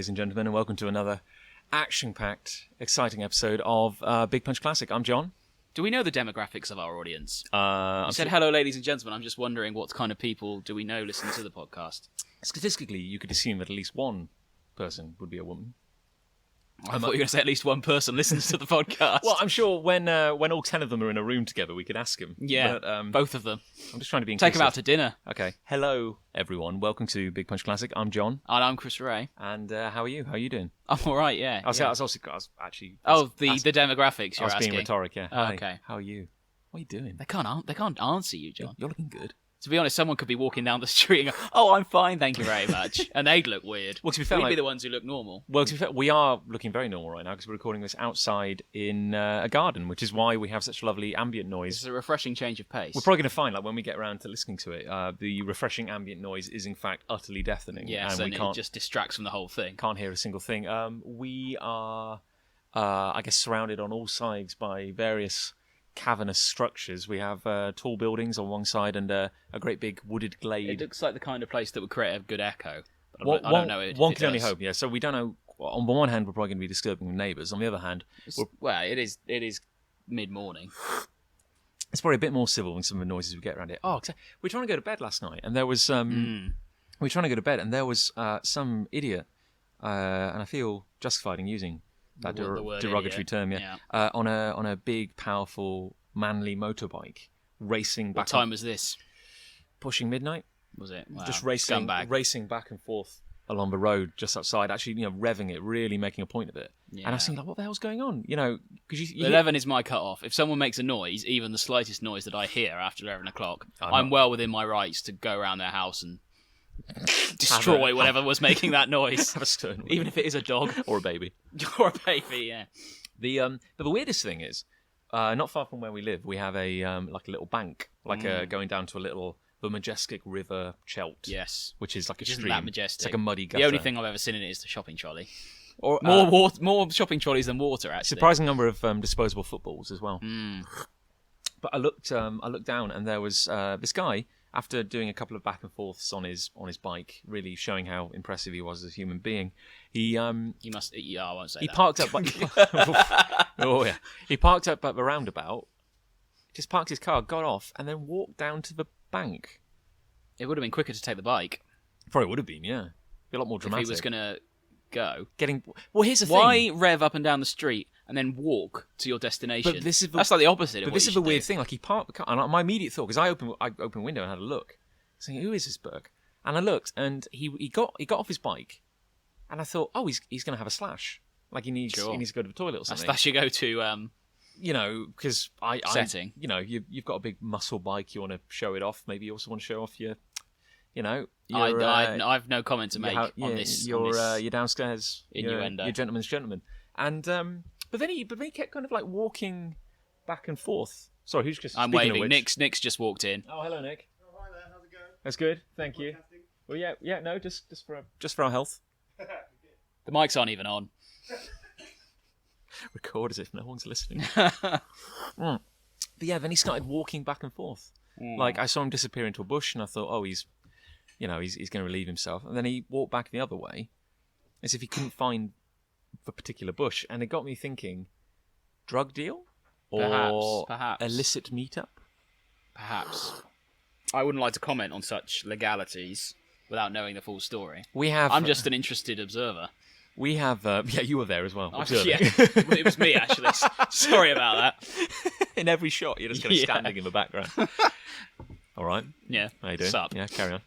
ladies and gentlemen, and welcome to another action-packed, exciting episode of Big Punch Classic. I'm John. Do we know the demographics of our audience? You said hello, ladies and gentlemen. I'm just wondering what kind of people do we know listen to the podcast? Statistically, you could assume that at least one person would be a woman. I thought you were going to say at least one person listens to the podcast. Well, I'm sure when all 10 of them are in a room together, we could ask them. Yeah, but, both of them. I'm just trying to be inclusive. Take them out to dinner. Okay. Hello, everyone. Welcome to Big Punch Classic. I'm John. And I'm Chris Ray. And how are you? How are you doing? I'm all right, yeah. I was actually... the demographics I was you're being asking. rhetoric, yeah. Oh, Hi, okay. How are you? What are you doing? They can't answer you, John. You're looking good. To be honest, someone could be walking down the street and go, "Oh, I'm fine, thank you very much," and they'd look weird. Well, to be fair, we'd be the ones who look normal. Well, to be fair, we are looking very normal right now because we're recording this outside in a garden, which is why we have such lovely ambient noise. It's a refreshing change of pace. We're probably going to find, when we get around to listening to it, the refreshing ambient noise is in fact utterly deafening. Yes, and it just distracts from the whole thing. Can't hear a single thing. We are, I guess, surrounded on all sides by various cavernous structures. We have tall buildings on one side and a great big wooded glade. It looks like the kind of place that would create a good echo. But I don't know it. One can only hope, yeah. So we don't know. On the one hand, we're probably going to be disturbing the neighbours. On the other hand, it is mid-morning. It's probably a bit more civil than some of the noises we get around here. We were trying to go to bed last night, and there was we were trying to go to bed, and there was some idiot, and I feel justified in using that derogatory idiot. term, on a big, powerful, manly motorbike racing back. What time was this? Pushing midnight. Was it? Wow. Just racing back and forth along the road just outside. Actually, revving it, really making a point of it. Yeah. And I was thinking, what the hell's going on? Because 11 is my cut-off. If someone makes a noise, even the slightest noise that I hear after 11 o'clock, I'm well within my rights to go around their house and destroy whatever was making that noise. Have a stern, even if it is a dog or a baby, yeah. But the weirdest thing is, not far from where we live, we have a like a little bank, going down to the majestic river Chelt. Yes, which is like a stream. Isn't that majestic? It's like a muddy gutter. The only thing I've ever seen in it is the shopping trolley. Or more shopping trolleys than water. Actually, surprising number of disposable footballs as well. But I looked down, and there was this guy. After doing a couple of back and forths on his bike, really showing how impressive he was as a human being, he must. Yeah, I won't say. He that. parked up. He parked up at the roundabout. Just parked his car, got off, and then walked down to the bank. It would have been quicker to take the bike. Probably would have been, yeah. Be a lot more dramatic. If he was going to go. Here's the thing. Why rev up and down the street and then walk to your destination? But that's like the opposite. But this is the weird thing. Like, he parked the car, and my immediate thought, because I opened the window and had a look, saying, "Who is this Burke?" And I looked, and he got off his bike, and I thought, "Oh, he's going to have a slash. Like he needs to go to the toilet or something." That's your go-to. Because setting. You've got a big muscle bike. You want to show it off. Maybe you also want to show off your. I've no comment to make on this. Your downstairs innuendo. Your gentleman's gentleman. And but then he kept kind of like walking back and forth. Sorry, who's just? I'm waving. Nick's just walked in. Oh, hello, Nick. Oh, hi there. How's it going? That's good. Thank you. Well, yeah. No, just for our health. The mics aren't even on. Record as if no one's listening. But yeah, then he started walking back and forth. Like I saw him disappear into a bush, and I thought, oh, he's going to relieve himself. And then he walked back the other way, as if he couldn't find the particular bush. And it got me thinking, drug deal? Or perhaps. Illicit meetup? Perhaps. I wouldn't like to comment on such legalities without knowing the full story. I'm just an interested observer. We have... you were there as well. Yeah, it was me, actually. Sorry about that. In every shot, you're just kind of standing in the background. All right. Yeah. How you doing? Sup? Yeah, carry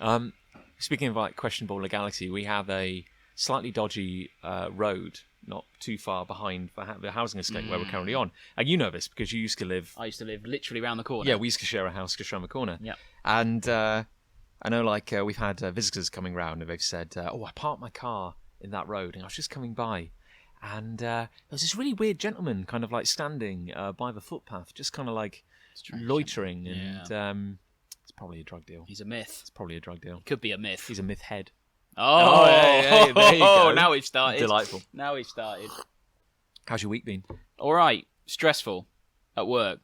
on. Speaking of like questionable legality, we have a slightly dodgy road not too far behind the housing estate where we're currently on. And you know this because you used to live... I used to live literally around the corner. Yeah, we used to share a house just around the corner. Yeah. And I know we've had visitors coming round and they've said, I parked my car in that road and I was just coming by. And there was this really weird gentleman kind of like standing by the footpath, just kind of like loitering. And it's probably a drug deal. He's a myth. It's probably a drug deal. He could be a myth. He's a myth head. Oh, hey, there you go. Now we've started. Delightful. Now we've started. How's your week been? All right. Stressful at work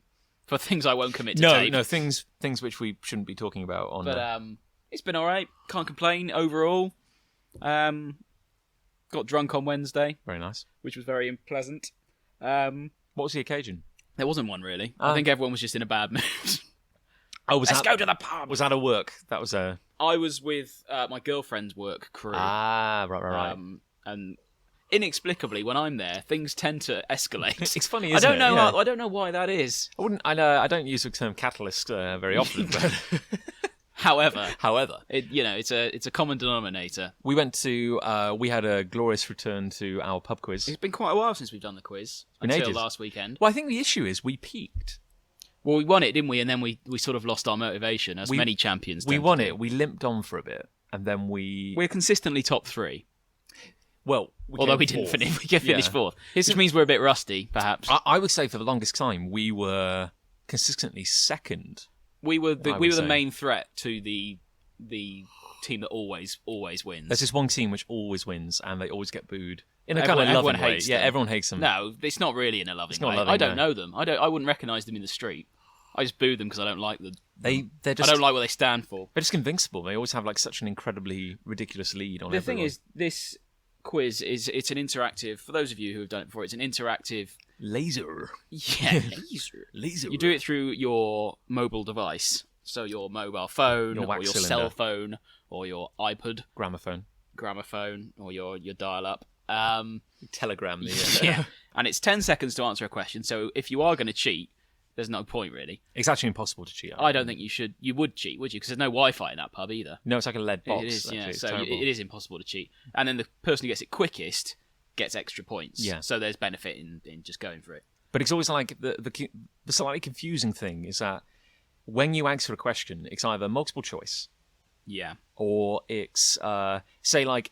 for things I won't commit to tape. No, things which we shouldn't be talking about on. But it's been all right. Can't complain overall. Got drunk on Wednesday, Very nice. which was very pleasant. What was the occasion? There wasn't one really. I think everyone was just in a bad mood. Let's go to the pub. Was that a work? That was a... I was with my girlfriend's work crew. Right. And inexplicably, when I'm there, things tend to escalate. It's funny, isn't it? I don't know why that is. I don't use the term catalyst very often. But However, it's it's a common denominator. We went to we had a glorious return to our pub quiz. It's been quite a while since we've done the quiz until last weekend. Well, I think the issue is we peaked. Well, we won it, didn't we? And then we sort of lost our motivation, as many champions. We won it. We limped on for a bit, and then we're consistently top 3. Well, although we didn't finish, we finished 4th, which means we're a bit rusty, perhaps. I would say for the longest time we were consistently second. We were the main threat to the team that always wins. There's this one team which always wins, and they always get booed in a kind of loving way. Yeah, everyone hates them. No, it's not really in a loving way. I don't know them. I wouldn't recognise them in the street. I just boo them because I don't like them. They're just, I don't like what they stand for. They're just invincible. They always have like such an incredibly ridiculous lead on everyone. The thing is, this quiz it's an interactive. For those of you who have done it before, it's an interactive laser. Yeah, laser. You do it through your mobile device, so your mobile phone, or your cell phone, or your iPod, gramophone, or your dial-up. Telegram. Yeah, and it's 10 seconds to answer a question. So if you are going to cheat, there's no point really. It's actually impossible to cheat. I don't think you should. You would cheat, would you? Because there's no Wi-Fi in that pub either. No, it's like a lead box. It is, yeah. So it is impossible to cheat. And then the person who gets it quickest gets extra points. Yeah. So there's benefit in just going for it. But it's always like the slightly confusing thing is that when you answer a question, it's either multiple choice. Yeah. Or it's say like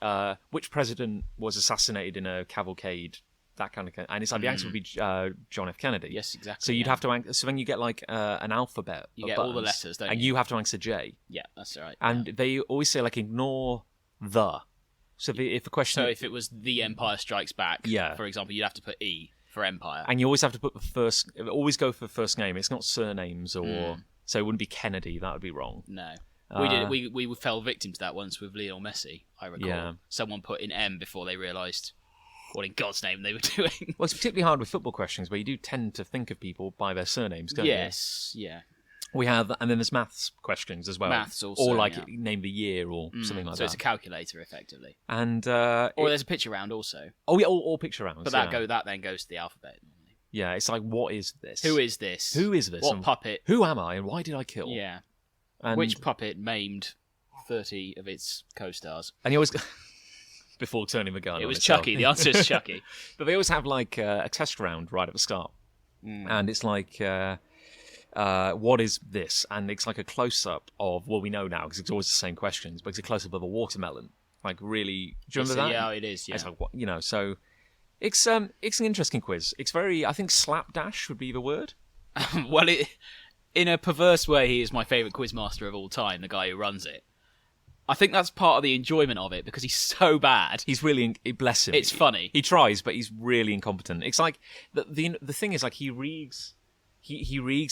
which president was assassinated in a cavalcade. That kind of thing. And it's like the answer would be John F. Kennedy. Yes, exactly. So you'd have to answer. So then you get like an alphabet. You get all the letters, don't you? And you have to answer J. Yeah, that's right. And they always say like ignore the. So if a question. So if it was The Empire Strikes Back, for example, you'd have to put E for Empire. And you always have to put the first. Always go for the first name. It's not surnames or. So it wouldn't be Kennedy. That would be wrong. No. We did. We fell victim to that once with Lionel Messi. I recall. Yeah. Someone put in M before they realised what in God's name they were doing. Well, it's particularly hard with football questions where you do tend to think of people by their surnames, don't you? Yes, yeah. We have, and then there's maths questions as well. Maths also, or like name the year or something like that. So it's a calculator, effectively. And or there's a picture round also. Oh yeah, all picture rounds. But that then goes to the alphabet normally. Yeah, it's like, what is this? Who is this? Who is this? What puppet? Who am I, and why did I kill? Yeah. And which puppet maimed 30 of its co-stars? And you always. Before turning the gun. It was Chucky. The answer is Chucky. But they always have like a test round right at the start, and it's like, what is this? And it's like a close up of we know now because it's always the same questions, but it's a close up of a watermelon. Like really, do you remember that? Yeah, it is. Yeah. It's like so it's an interesting quiz. It's very, I think, slapdash would be the word. Well, in a perverse way, he is my favourite quizmaster of all time. The guy who runs it. I think that's part of the enjoyment of it because he's so bad. He's really, bless him. It's funny. He tries, but he's really incompetent. It's like the thing is like he reads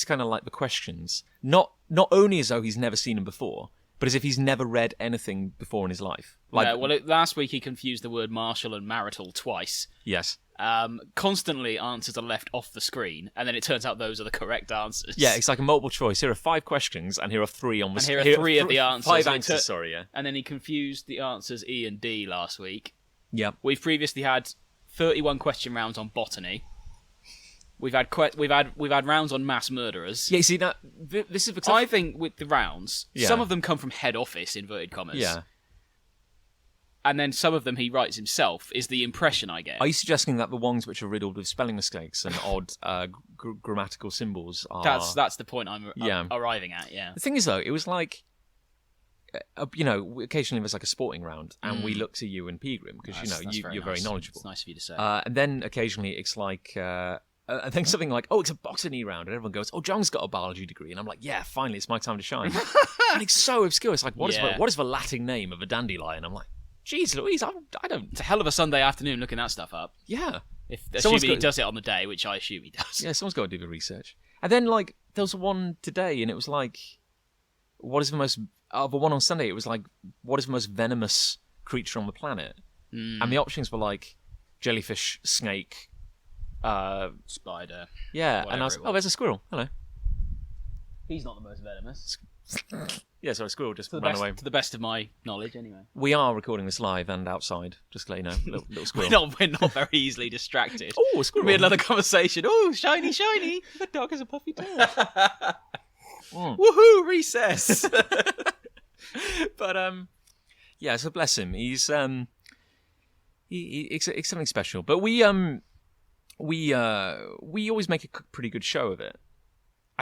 kind of like the questions, not only as though he's never seen them before, but as if he's never read anything before in his life. Like, yeah, last week he confused the word martial and marital twice. Yes. Constantly answers are left off the screen, and then it turns out those are the correct answers. Yeah, it's like a multiple choice. Here are 5 questions, and here are 3 on the screen. And here are 3 of the answers. 5 answers, sorry, yeah. And then he confused the answers E and D last week. Yep. We've previously had 31 question rounds on botany. We've had rounds on mass murderers. Yeah, you see that this is. I think with the rounds, some of them come from head office inverted commas. Yeah. And then some of them he writes himself, is the impression I get. Are you suggesting that the ones which are riddled with spelling mistakes and odd grammatical symbols are... That's the point I'm arriving at, yeah. The thing is, though, it was like... occasionally there's like a sporting round, and we look to you and Pegram, because, you're very knowledgeable. It's nice of you to say. And then occasionally it's like... I think something like, it's a botany round, and everyone goes, John's got a biology degree, and I'm like, yeah, finally, it's my time to shine. And it's so obscure. It's like, what is the Latin name of a dandelion? I'm like, jeez Louise, I don't... It's a hell of a Sunday afternoon looking that stuff up. Yeah. Assuming he does it on the day, which I assume he does. Yeah, someone's got to do the research. And then, like, there was one today, and it was like, what is the most... the one on Sunday, it was like, what is the most venomous creature on the planet? and the options were like jellyfish, snake, spider. Yeah, and I was there's a squirrel. Hello. He's not the most venomous. Yeah, sorry, squirrel just ran away. To the best of my knowledge, anyway. We are recording this live and outside, just to let you know. Little squirrel. We're not very easily distracted. Oh, a squirrel. We had another conversation. Oh, shiny, shiny. The dog has a puffy tail. Woohoo, recess. But, yeah, so bless him. He's it's something special. But we always make a pretty good show of it.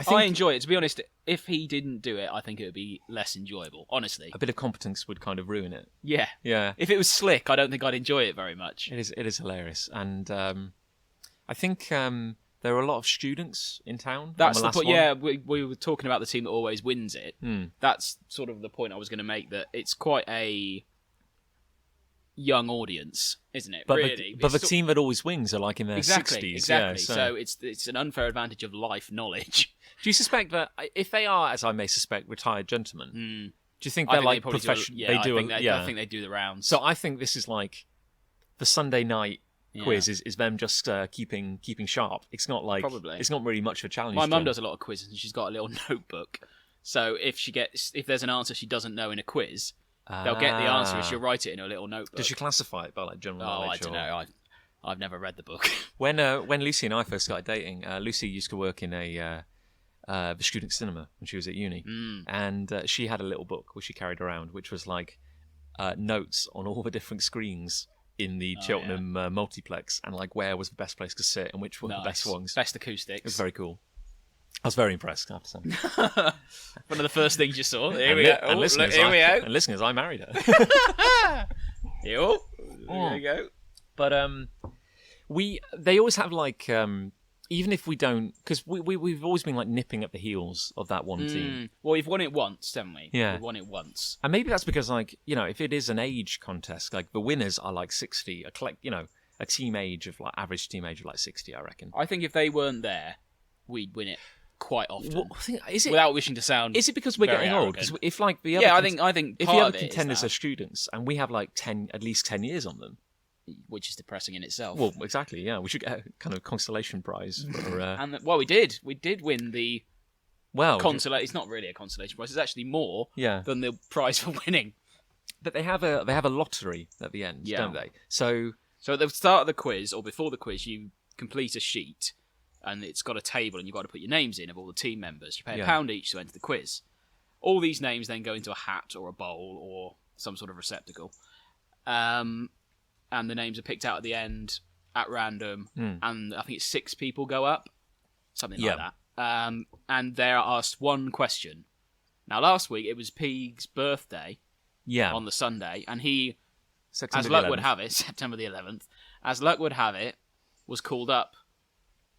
I enjoy it. To be honest, if he didn't do it, I think it would be less enjoyable, honestly. A bit of competence would kind of ruin it. Yeah. Yeah. If it was slick, I don't think I'd enjoy it very much. It is hilarious. And I think there are a lot of students in town. That's the point. Yeah, we were talking about the team that always wins it. That's sort of the point I was going to make, that it's quite a young audience, isn't it? But really, the team that always wins are like in their 60s. Exactly. Yeah, so it's an unfair advantage of life knowledge. Do you suspect that if they are, as I may suspect, retired gentlemen, do you think they're like professional? I think they do the rounds. So I think this is like the Sunday night quiz is them just keeping sharp. It's not like it's not really much of a challenge. My mum does a lot of quizzes, and she's got a little notebook. So if there's an answer she doesn't know in a quiz, they'll get the answer and she'll write it in a little notebook. Does she classify it by like general knowledge? I don't know. I've never read the book. When Lucy and I first started dating, Lucy used to work in the student cinema when she was at uni, and she had a little book which she carried around, which was like notes on all the different screens in the Cheltenham multiplex, and like where was the best place to sit and which were the best ones. Best acoustics. It was very cool. I was very impressed, I have to say. One of the first things you saw. Here we go. And listeners, I married her. Here we go. But they always have like, even if we don't, because we've always been like nipping at the heels of that one team. Well, we've won it once, haven't we? Yeah. We've won it once. And maybe that's because, like, you know, if it is an age contest, like the winners are like 60, a team age of like average team age of like 60, I reckon. I think if they weren't there, we'd win it quite often. Is it, without wishing to sound is it because we're getting old? Because if like the other I think if part the of other it contenders are students and we have like at least 10 years on them, which is depressing in itself. Well, exactly. Yeah, we should get a kind of consolation prize for. And we did win the consolation. It's not really a consolation prize. It's actually more than the prize for winning. But they have a lottery at the end, don't they? So at the start of the quiz or before the quiz, you complete a sheet. And it's got a table, and you've got to put your names in of all the team members. You pay £1 each to enter the quiz. All these names then go into a hat or a bowl or some sort of receptacle. And the names are picked out at the end at random. And I think it's 6 people go up. Something like that. And they're asked one question. Now, last week, it was Peague's birthday on the Sunday. And he, September as luck would have it, September the 11th, as luck would have it, was called up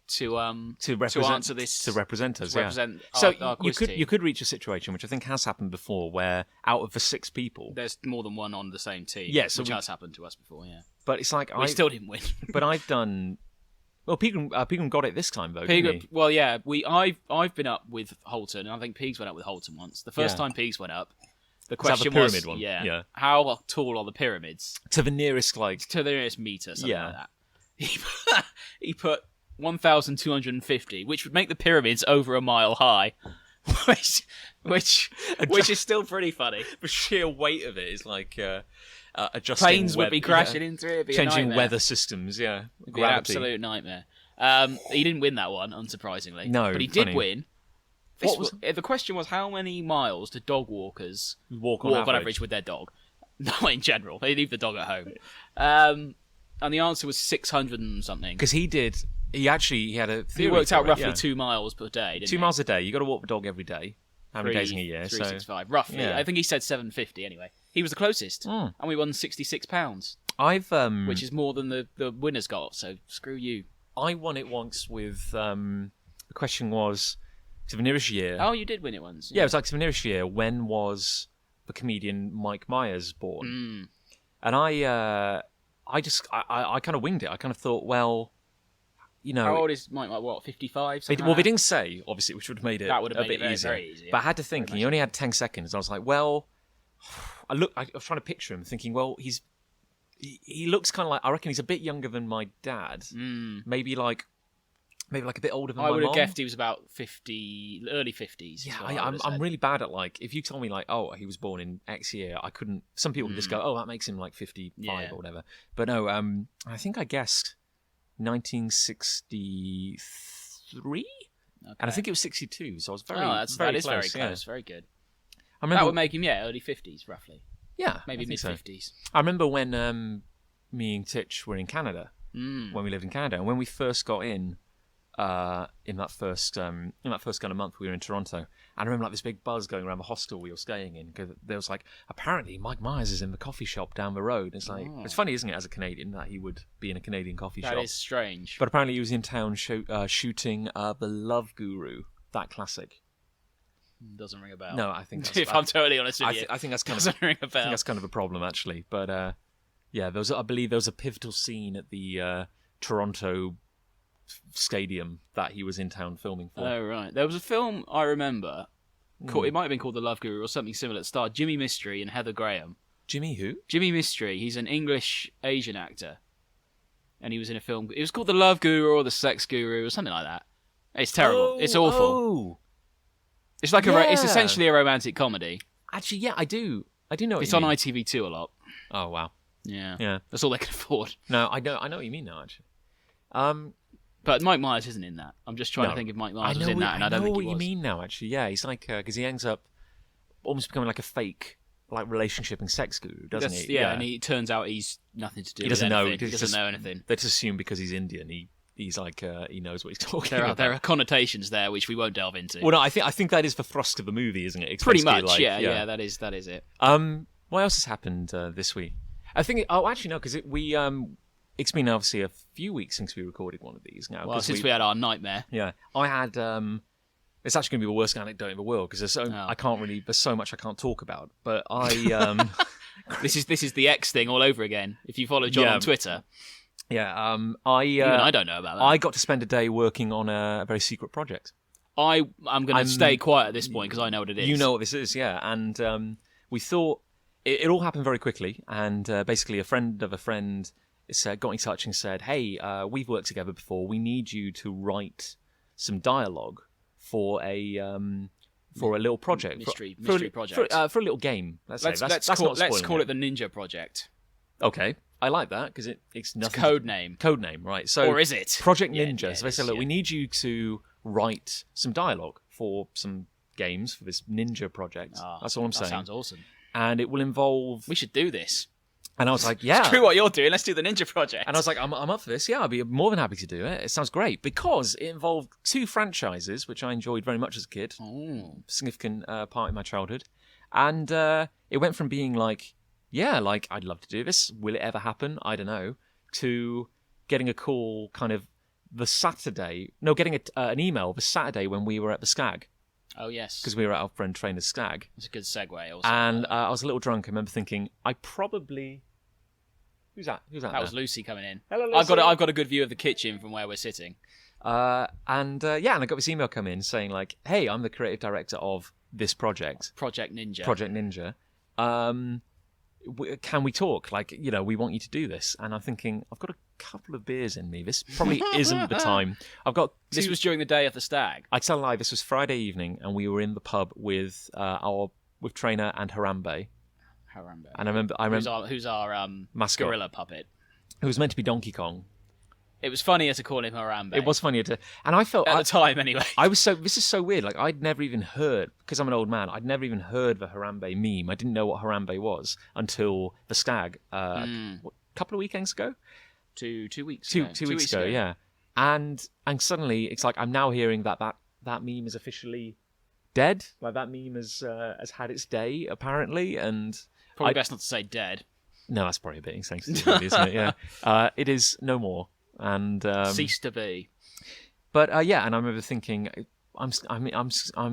to answer this, to represent us. Our quiz team. You could reach a situation which I think has happened before, where out of the 6 people, there's more than one on the same team. Yes, which has happened to us before. Yeah, but it's like we still didn't win. But I've done. Well, Pegram got it this time though. Didn't he? Well, yeah, I've been up with Holton, and I think Peagues went up with Holton once. The first time Peagues went up, the question was, pyramid one? How tall are the pyramids? To the nearest meter, something like that. He put 1,250, which would make the pyramids over a mile high, which is still pretty funny. The sheer weight of it is like adjusting. Planes would be crashing into it. It'd be changing weather systems. Yeah, it'd be an absolute nightmare. He didn't win that one, unsurprisingly. No, but he did win. The question was, how many miles do dog walkers walk on average with their dog? Not in general. They leave the dog at home. And the answer was 600 and something. Because he had a theory. He worked out roughly 2 miles per day, didn't 2 miles a day. You got to walk the dog every day. How many days in a year? 365, roughly. Yeah. I think he said 750 anyway. He was the closest. And we won £66. Which is more than the winners got, so screw you. I won it once with... the question was, to the nearest year... Oh, you did win it once. Yeah, it was like to the nearest year, when was the comedian Mike Myers born? And I kind of winged it. I kind of thought, well... You know, how old is Mike? What, 55? They didn't say, obviously, which would have made it a bit easier. Very easy. But I had to think, and he only had 10 seconds. And I was like, well, I was trying to picture him, thinking, well, he's he looks kind of like, I reckon he's a bit younger than my dad. Maybe like a bit older than my mom. I would have guessed he was about 50, early 50s. Yeah, I'm really bad at like, if you told me like, oh, he was born in X year, I couldn't, some people can just go, oh, that makes him like 55 or whatever. But no, I think I guessed 1963? Okay. And I think it was 62, so I was very close. Very close, yeah. Very good. I remember, that would make him, early 50s, roughly. Yeah. Maybe mid-50s. So. I remember when me and Titch were in Canada, when we lived in Canada, and when we first got in that first kind of month we were in Toronto, and I remember like this big buzz going around the hostel we were staying in, because there was like, apparently Mike Myers is in the coffee shop down the road. It's like, it's funny, isn't it, as a Canadian, that he would be in a Canadian coffee shop. That is strange. But apparently he was in town shooting The Love Guru, that classic. Doesn't ring a bell. No, I think that's, if I'm totally honest with you, I think that's kind doesn't ring a bell. I think that's kind of a problem, actually. But I believe there was a pivotal scene at the Toronto stadium that he was in town filming for. Oh, right. There was a film I remember, it might have been called The Love Guru or something similar, that starred Jimmy Mystery and Heather Graham. Jimmy who? Jimmy Mystery. He's an English Asian actor. And he was in a film, it was called The Love Guru or The Sex Guru or something like that. It's terrible. It's awful. Oh. It's like it's essentially a romantic comedy. Actually, yeah, I do know what it's you on mean. ITV2 a lot. Oh, wow. Yeah. That's all they can afford. No, I know what you mean now, actually. But Mike Myers isn't in that. I'm just trying to think if Mike Myers was in that, and I don't think he was. I know what you mean now, actually. Yeah, he's like, because he ends up almost becoming like a fake, like, relationship and sex guru, doesn't he? Yeah, and it turns out he's nothing to do with anything. He doesn't know anything. They just assume because he's Indian, he's like, he knows what he's talking about. There are connotations there which we won't delve into. Well, no, I think that is the thrust of the movie, isn't it? It's pretty much, like, yeah, that is it. What else has happened this week? I think, actually, no, because it's been obviously a few weeks since we recorded one of these now. Well, since we had our nightmare. Yeah. I had, it's actually going to be the worst anecdote in the world, because there's so much I can't talk about. But I, this is the X thing all over again. If you follow John on Twitter. Yeah, even I don't know about that. I got to spend a day working on a very secret project. I'm going to stay quiet at this point because I know what it is. You know what this is, yeah. And we thought it all happened very quickly. And basically, a friend of a friend got in touch and said, "Hey, we've worked together before. We need you to write some dialogue for a little project, mystery project, for a little game. Let's call it the Ninja Project." Okay. I like that because it's nothing. It's code name. Code name, right? So, or is it Project Ninja? So they say, look, we need you to write some dialogue for some games for this Ninja project. That's all I'm saying. That sounds awesome. And it will involve. We should do this. And I was like, yeah. Screw what you're doing. Let's do the Ninja project. And I was like, I'm up for this. Yeah, I'd be more than happy to do it. It sounds great because it involved 2 franchises, which I enjoyed very much as a kid. Significant part in my childhood. And it went from being like, yeah, like, I'd love to do this. Will it ever happen? I don't know. To getting a call kind of getting an email the Saturday when we were at the Skag. Oh, yes. Because we were at our friend Trainer's Skag. It's a good segue also. And I was a little drunk. I remember thinking, Who's that? That was Lucy coming in. Hello, Lucy. I've got a good view of the kitchen from where we're sitting. And I got this email come in saying like, hey, I'm the creative director of this project. Project Ninja. Can we talk? Like, we want you to do this. And I'm thinking, I've got a couple of beers in me. This probably isn't the time. This was during the day of the Stag. I tell a lie, this was Friday evening, and we were in the pub with Trainer and Harambe. And I remember who's our mascot, gorilla puppet, who was meant to be Donkey Kong. It was funnier to call him Harambe. It was funnier and I felt at the time anyway. This is so weird. Like, I'd never even heard, because I'm an old man, I'd never even heard the Harambe meme. I didn't know what Harambe was until the Stag, a couple of weekends ago? 2 weeks ago. ago. 2 weeks ago, yeah. And suddenly it's like I'm now hearing that meme is officially dead. Like, that meme has had its day apparently, and probably best not to say dead. No, that's probably a bit insensitive, isn't it? Yeah. It is no more. And cease to be. But and I remember thinking, I'm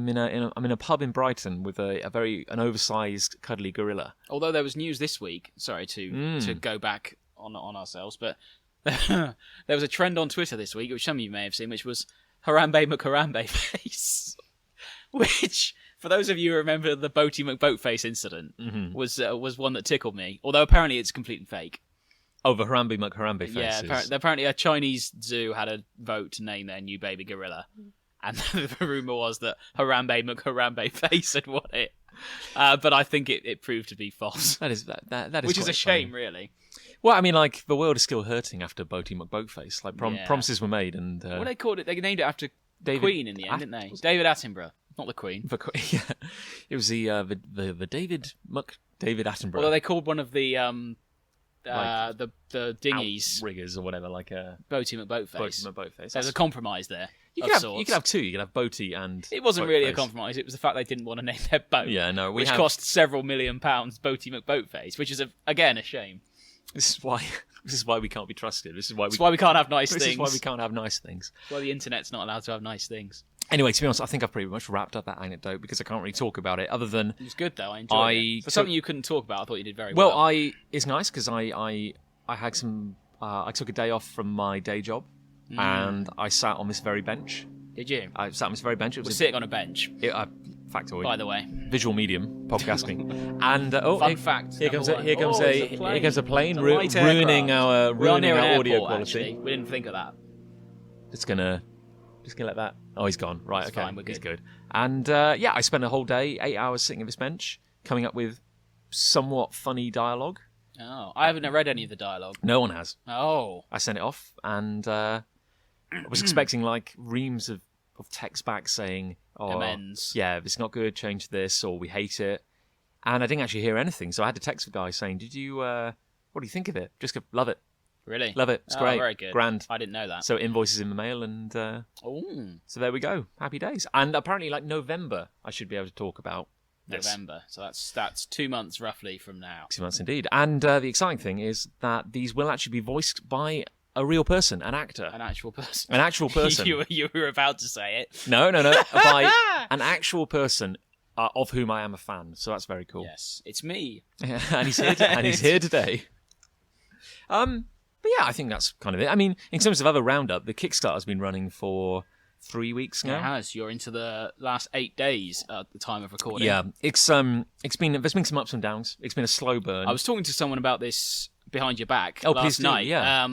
in a pub in Brighton with an oversized cuddly gorilla. Although there was news this week. Sorry to go back on ourselves, but there was a trend on Twitter this week, which some of you may have seen, which was Harambe McHarambe face, which, for those of you who remember the Boaty McBoatface incident, was one that tickled me. Although apparently it's completely fake. Oh, the Harambe McHarambe faces. Yeah, apparently a Chinese zoo had a vote to name their new baby gorilla. And the rumour was that Harambe McHarambe face had won it. But I think it proved to be false. That is Which is a shame, funny. really. Well, I mean, like, the world is still hurting after Boaty McBoatface. Like, promises were made, and what they called it? They named it after Queen in the end, didn't they? David Attenborough, not the Queen. Yeah, it was the David Attenborough. Although they called one of the dinghies riggers or whatever, like Boaty McBoatface. Boaty McBoatface. There's a compromise there. You could have two. You could have Boaty and. It wasn't really a Boatface. compromise. It was the fact they didn't want to name their boat. Yeah, no, which cost several £1 million. Boaty McBoatface, which is again a shame. This is why we can't be trusted. This is why we can't have nice things. This is why we can't have nice things. That's why the internet's not allowed to have nice things. Anyway, to be honest, I think I've pretty much wrapped up that anecdote because I can't really talk about it other than... It was good, though. I enjoyed it. For something you couldn't talk about, I thought you did very well. Well, it's nice because I had some... I took a day off from my day job and I sat on this very bench. Did you? I sat on this very bench. We're sitting on a bench. Factoid. By the way. Visual medium, podcasting. And fun fact. Here comes a plane ruining our audio quality. Actually. We didn't think of that. Just gonna let that. Oh, he's gone. Right, It's okay. fine, we're good. He's good. And I spent a whole day, 8 hours sitting at this bench, coming up with somewhat funny dialogue. Oh, I haven't read any of the dialogue. No one has. Oh. I sent it off, and I was expecting like reams of text back saying, "Oh, amends. Yeah, it's not good. Change this," or "We hate it." And I didn't actually hear anything, so I had to text the guy saying, "Did you? What do you think of it? Just love it. Really? Love it. It's great. Very good. Grand. I didn't know that. So invoices in the mail, and so there we go. Happy days. And apparently, like November, I should be able to talk about this. November. So that's 2 months roughly from now. 2 months indeed. And the exciting thing is that these will actually be voiced by a real person, an actor. An actual person. An actual person. You were about to say it. No. By an actual person of whom I am a fan. So that's very cool. Yes, it's me. And he's here. And he's here today. But yeah, I think that's kind of it. I mean, in terms of other roundup, the Kickstarter has been running for 3 weeks now. It has. You're into the last 8 days at the time of recording. Yeah, there's been some ups and downs. It's been a slow burn. I was talking to someone about this behind your back last last night. Yeah.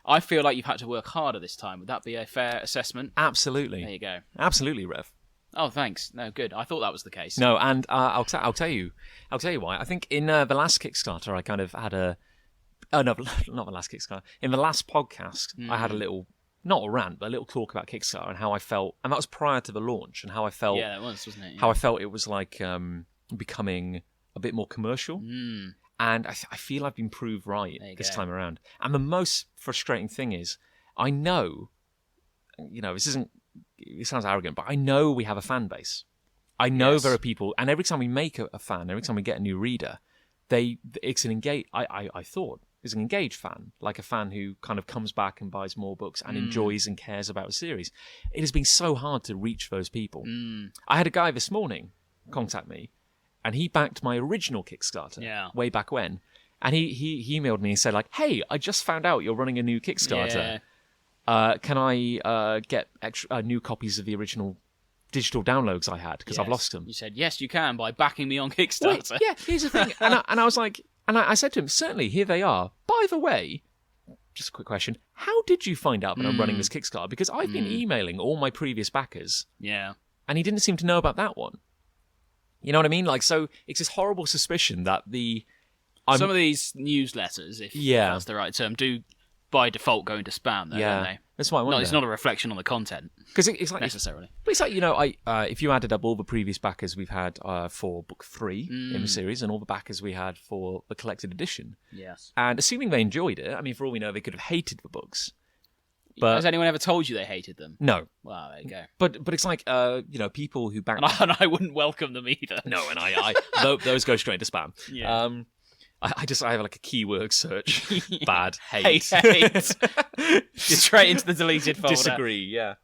I feel like you've had to work harder this time. Would that be a fair assessment? Absolutely. There you go. Absolutely, Rev. Oh, thanks. No, good. I thought that was the case. No, and I'll tell you why. I think in the last Kickstarter, I kind of had a. Oh no, not the last Kickstarter. In the last podcast, I had a little, not a rant, but a little talk about Kickstarter and how I felt, and that was prior to the launch, and how I felt. Yeah, it was, wasn't it? Yeah. How I felt it was like becoming a bit more commercial. And I feel I've been proved right this time around. And the most frustrating thing is, I know, it sounds arrogant, but I know we have a fan base. I know there are people, and every time we make a fan, every time we get a new reader, it's an engaged, I thought, it's an engaged fan, like a fan who kind of comes back and buys more books and enjoys and cares about a series. It has been so hard to reach those people. I had a guy this morning contact me, and he backed my original Kickstarter way back when. And he emailed me and said, like, "Hey, I just found out you're running a new Kickstarter. Can I get extra new copies of the original digital downloads I had, because I've lost them?" You said, "Yes, you can, by backing me on Kickstarter." Wait, yeah, here's the thing. and I was like, and I said to him, "Certainly, here they are. By the way," just a quick question, "how did you find out that I'm running this Kickstarter? Because I've been emailing all my previous backers." Yeah. And he didn't seem to know about that one. You know what I mean? Like, so it's this horrible suspicion that some of these newsletters, if that's the right term, do by default go into spam, though, don't they? That's why I wonder. No, it's not a reflection on the content. Because it's like necessarily. But it's like, if you added up all the previous backers we've had for book 3 in the series, and all the backers we had for the collected edition. Yes. And assuming they enjoyed it, I mean, for all we know, they could have hated the books. But has anyone ever told you they hated them? No. Well, there you go. But it's like people who back and I wouldn't welcome them either. No, and I those go straight to spam. Yeah. I have like a keyword search. Bad, hate. Just straight into the deleted folder. Disagree. Yeah.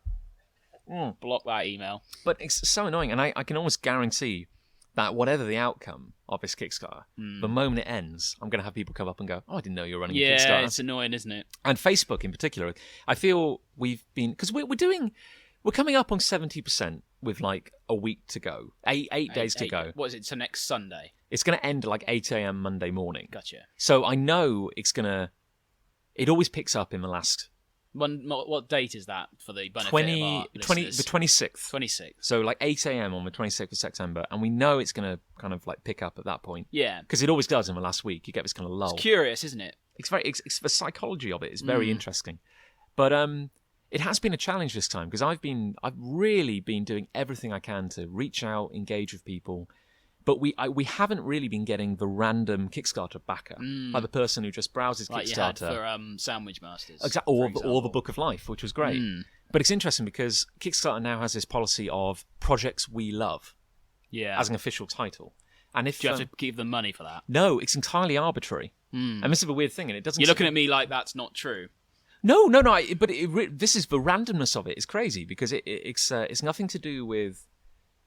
Block that email. But it's so annoying, and I can almost guarantee that whatever the outcome of this Kickstarter, the moment it ends, I'm going to have people come up and go, "Oh, I didn't know you were running a Kickstarter." Yeah, it's annoying, isn't it? And Facebook in particular, I feel we've been, because we're coming up on 70% with like a week to go, eight days to go. What is it? So next Sunday. It's going to end at like 8 a.m. Monday morning. Gotcha. So I know it's going to it always picks up in the last... What date is that for the benefit of our the listeners? 26th. 26th. So like 8 a.m. on the 26th of September, and we know it's going to kind of like pick up at that point. Yeah. Because it always does in the last week. You get this kind of lull. It's curious, isn't it? It's the psychology of it is very interesting. But it has been a challenge this time because I've really been doing everything I can to reach out, engage with people. But we haven't really been getting the random Kickstarter backer, like the person who just browses Like Kickstarter. you had for Sandwich Masters. Exactly, or the Book of Life, which was great. But it's interesting because Kickstarter now has this policy of projects we love as an official title. And if do you have to give them money for that? No, it's entirely arbitrary. And this is a weird thing, and it doesn't. You're looking at me like that's not true. No. But this is the randomness of it. It's crazy because it's nothing to do with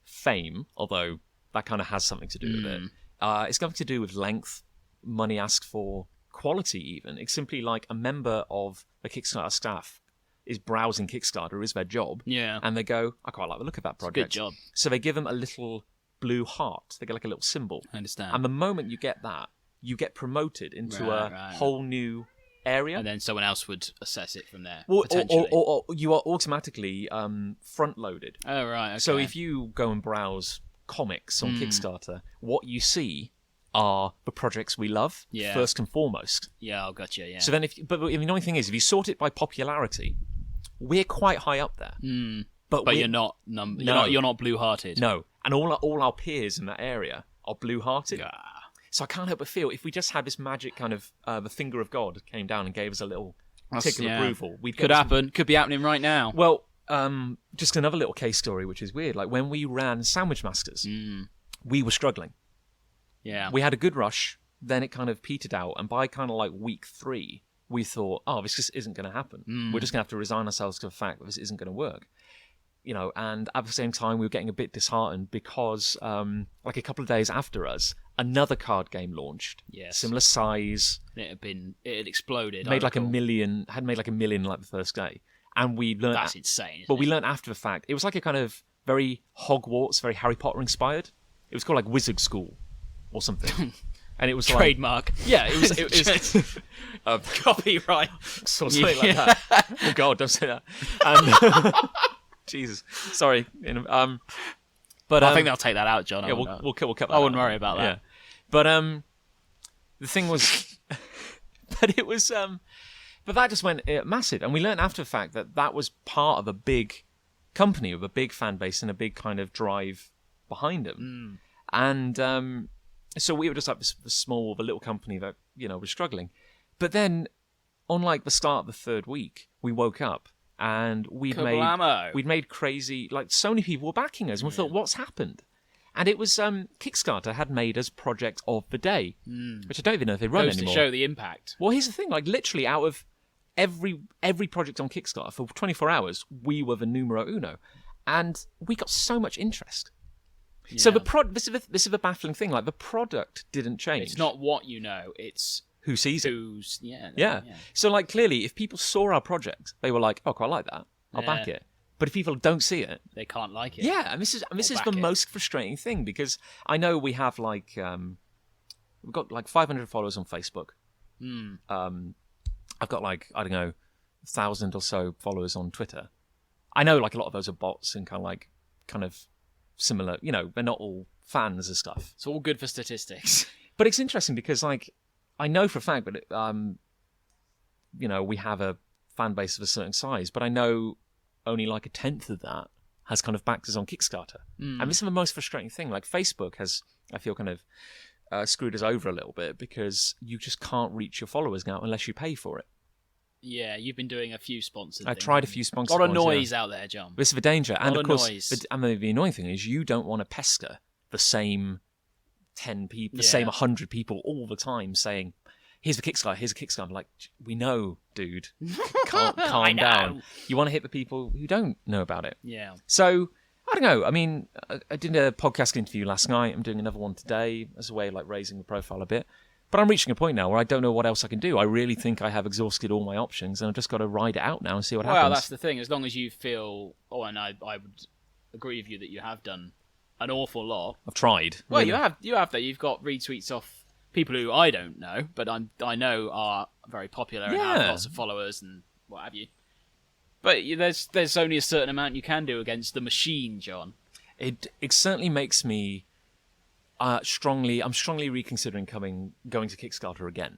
fame, although that kind of has something to do with it. It's nothing to do with length, money asked for, quality even. It's simply like a member of the Kickstarter staff is browsing Kickstarter, is their job. Yeah. And they go, I quite like the look of that project. Good job. So they give them a little blue heart. They get like a little symbol. I understand. And the moment you get that, you get promoted into a whole new area. And then someone else would assess it from there, Well, potentially. or you are automatically front-loaded. Oh, right, okay. So if you go and browse comics on Kickstarter, what you see are the projects we love, first and foremost. Yeah, I got you, yeah. So then, but the annoying thing is, if you sort it by popularity, we're quite high up there. But you're not you're not blue-hearted. No, and all our peers in that area are blue-hearted. Yeah. So I can't help but feel if we just had this magic kind of the finger of God came down and gave us a little tick of approval, could happen. Could be happening right now. Well, just another little case story, which is weird. Like when we ran Sandwich Masters, we were struggling. Yeah. We had a good rush, then it kind of petered out, and by kind of like week 3, we thought, oh, this just isn't going to happen. We're just going to have to resign ourselves to the fact that this isn't going to work. You know, and at the same time, we were getting a bit disheartened because, like a couple of days after us, another card game launched. Yes. Similar size. It had exploded. Made like $1 million like the first day. And we learned... That's insane, But we learned after the fact. It was like a kind of very Hogwarts, very Harry Potter inspired. It was called like Wizard School or something. And it was trademark. Like... Yeah, it was copyright. Something like that. Oh, God, don't say that. And, Jesus. Sorry. But I think they'll take that out, John. Yeah, we'll cut that I wouldn't out. worry about that. Yeah. But the thing was... but it was... But that just went massive. And we learned after the fact that was part of a big company with a big fan base and a big kind of drive behind them. And so we were just like the little company that, was struggling. But then on like the start of the third week, we woke up and we'd made crazy, like so many people were backing us. And we thought, what's happened? And it was Kickstarter had made us project of the day, which I don't even know if they run anymore. To show the impact. Well, here's the thing: like literally, out of every project on Kickstarter for 24 hours, we were the numero uno, and we got so much interest. Yeah. So this is the baffling thing: like the product didn't change. It's not what you know; it's who sees it. Yeah. So like clearly, if people saw our project, they were like, "Oh, quite like that. I'll back it." But if people don't see it, they can't like it. Yeah, and this is the most frustrating thing because I know we have like we've got like 500 followers on Facebook. I've got like 1,000 or so followers on Twitter. I know like a lot of those are bots and kind of similar. They're not all fans and stuff. It's all good for statistics. But it's interesting because like I know for a fact that we have a fan base of a certain size, but I know only like a tenth of that has kind of backed us on Kickstarter. And this is the most frustrating thing. Like Facebook has, I feel, kind of screwed us over a little bit because you just can't reach your followers now unless you pay for it. Yeah, you've been doing a few sponsored I tried a few sponsored ones. A lot of ones, noise out there, John. This is the danger. And of course, noise. the annoying thing is you don't want to pester the same 10 people, the same 100 people all the time saying, here's a Kickstarter. I'm like, we know, dude. Calm down. You want to hit the people who don't know about it. Yeah. So, I don't know. I mean, I did a podcast interview last night. I'm doing another one today as a way of like raising the profile a bit. But I'm reaching a point now where I don't know what else I can do. I really think I have exhausted all my options and I've just got to ride it out now and see what happens. Well, that's the thing. As long as you feel... Oh, and I would agree with you that you have done an awful lot. I've tried. Well, really. You have that. You've got retweets off people who I don't know, but I know are very popular and have lots of followers and what have you. But there's only a certain amount you can do against the machine, John. It certainly makes me I'm strongly reconsidering going to Kickstarter again.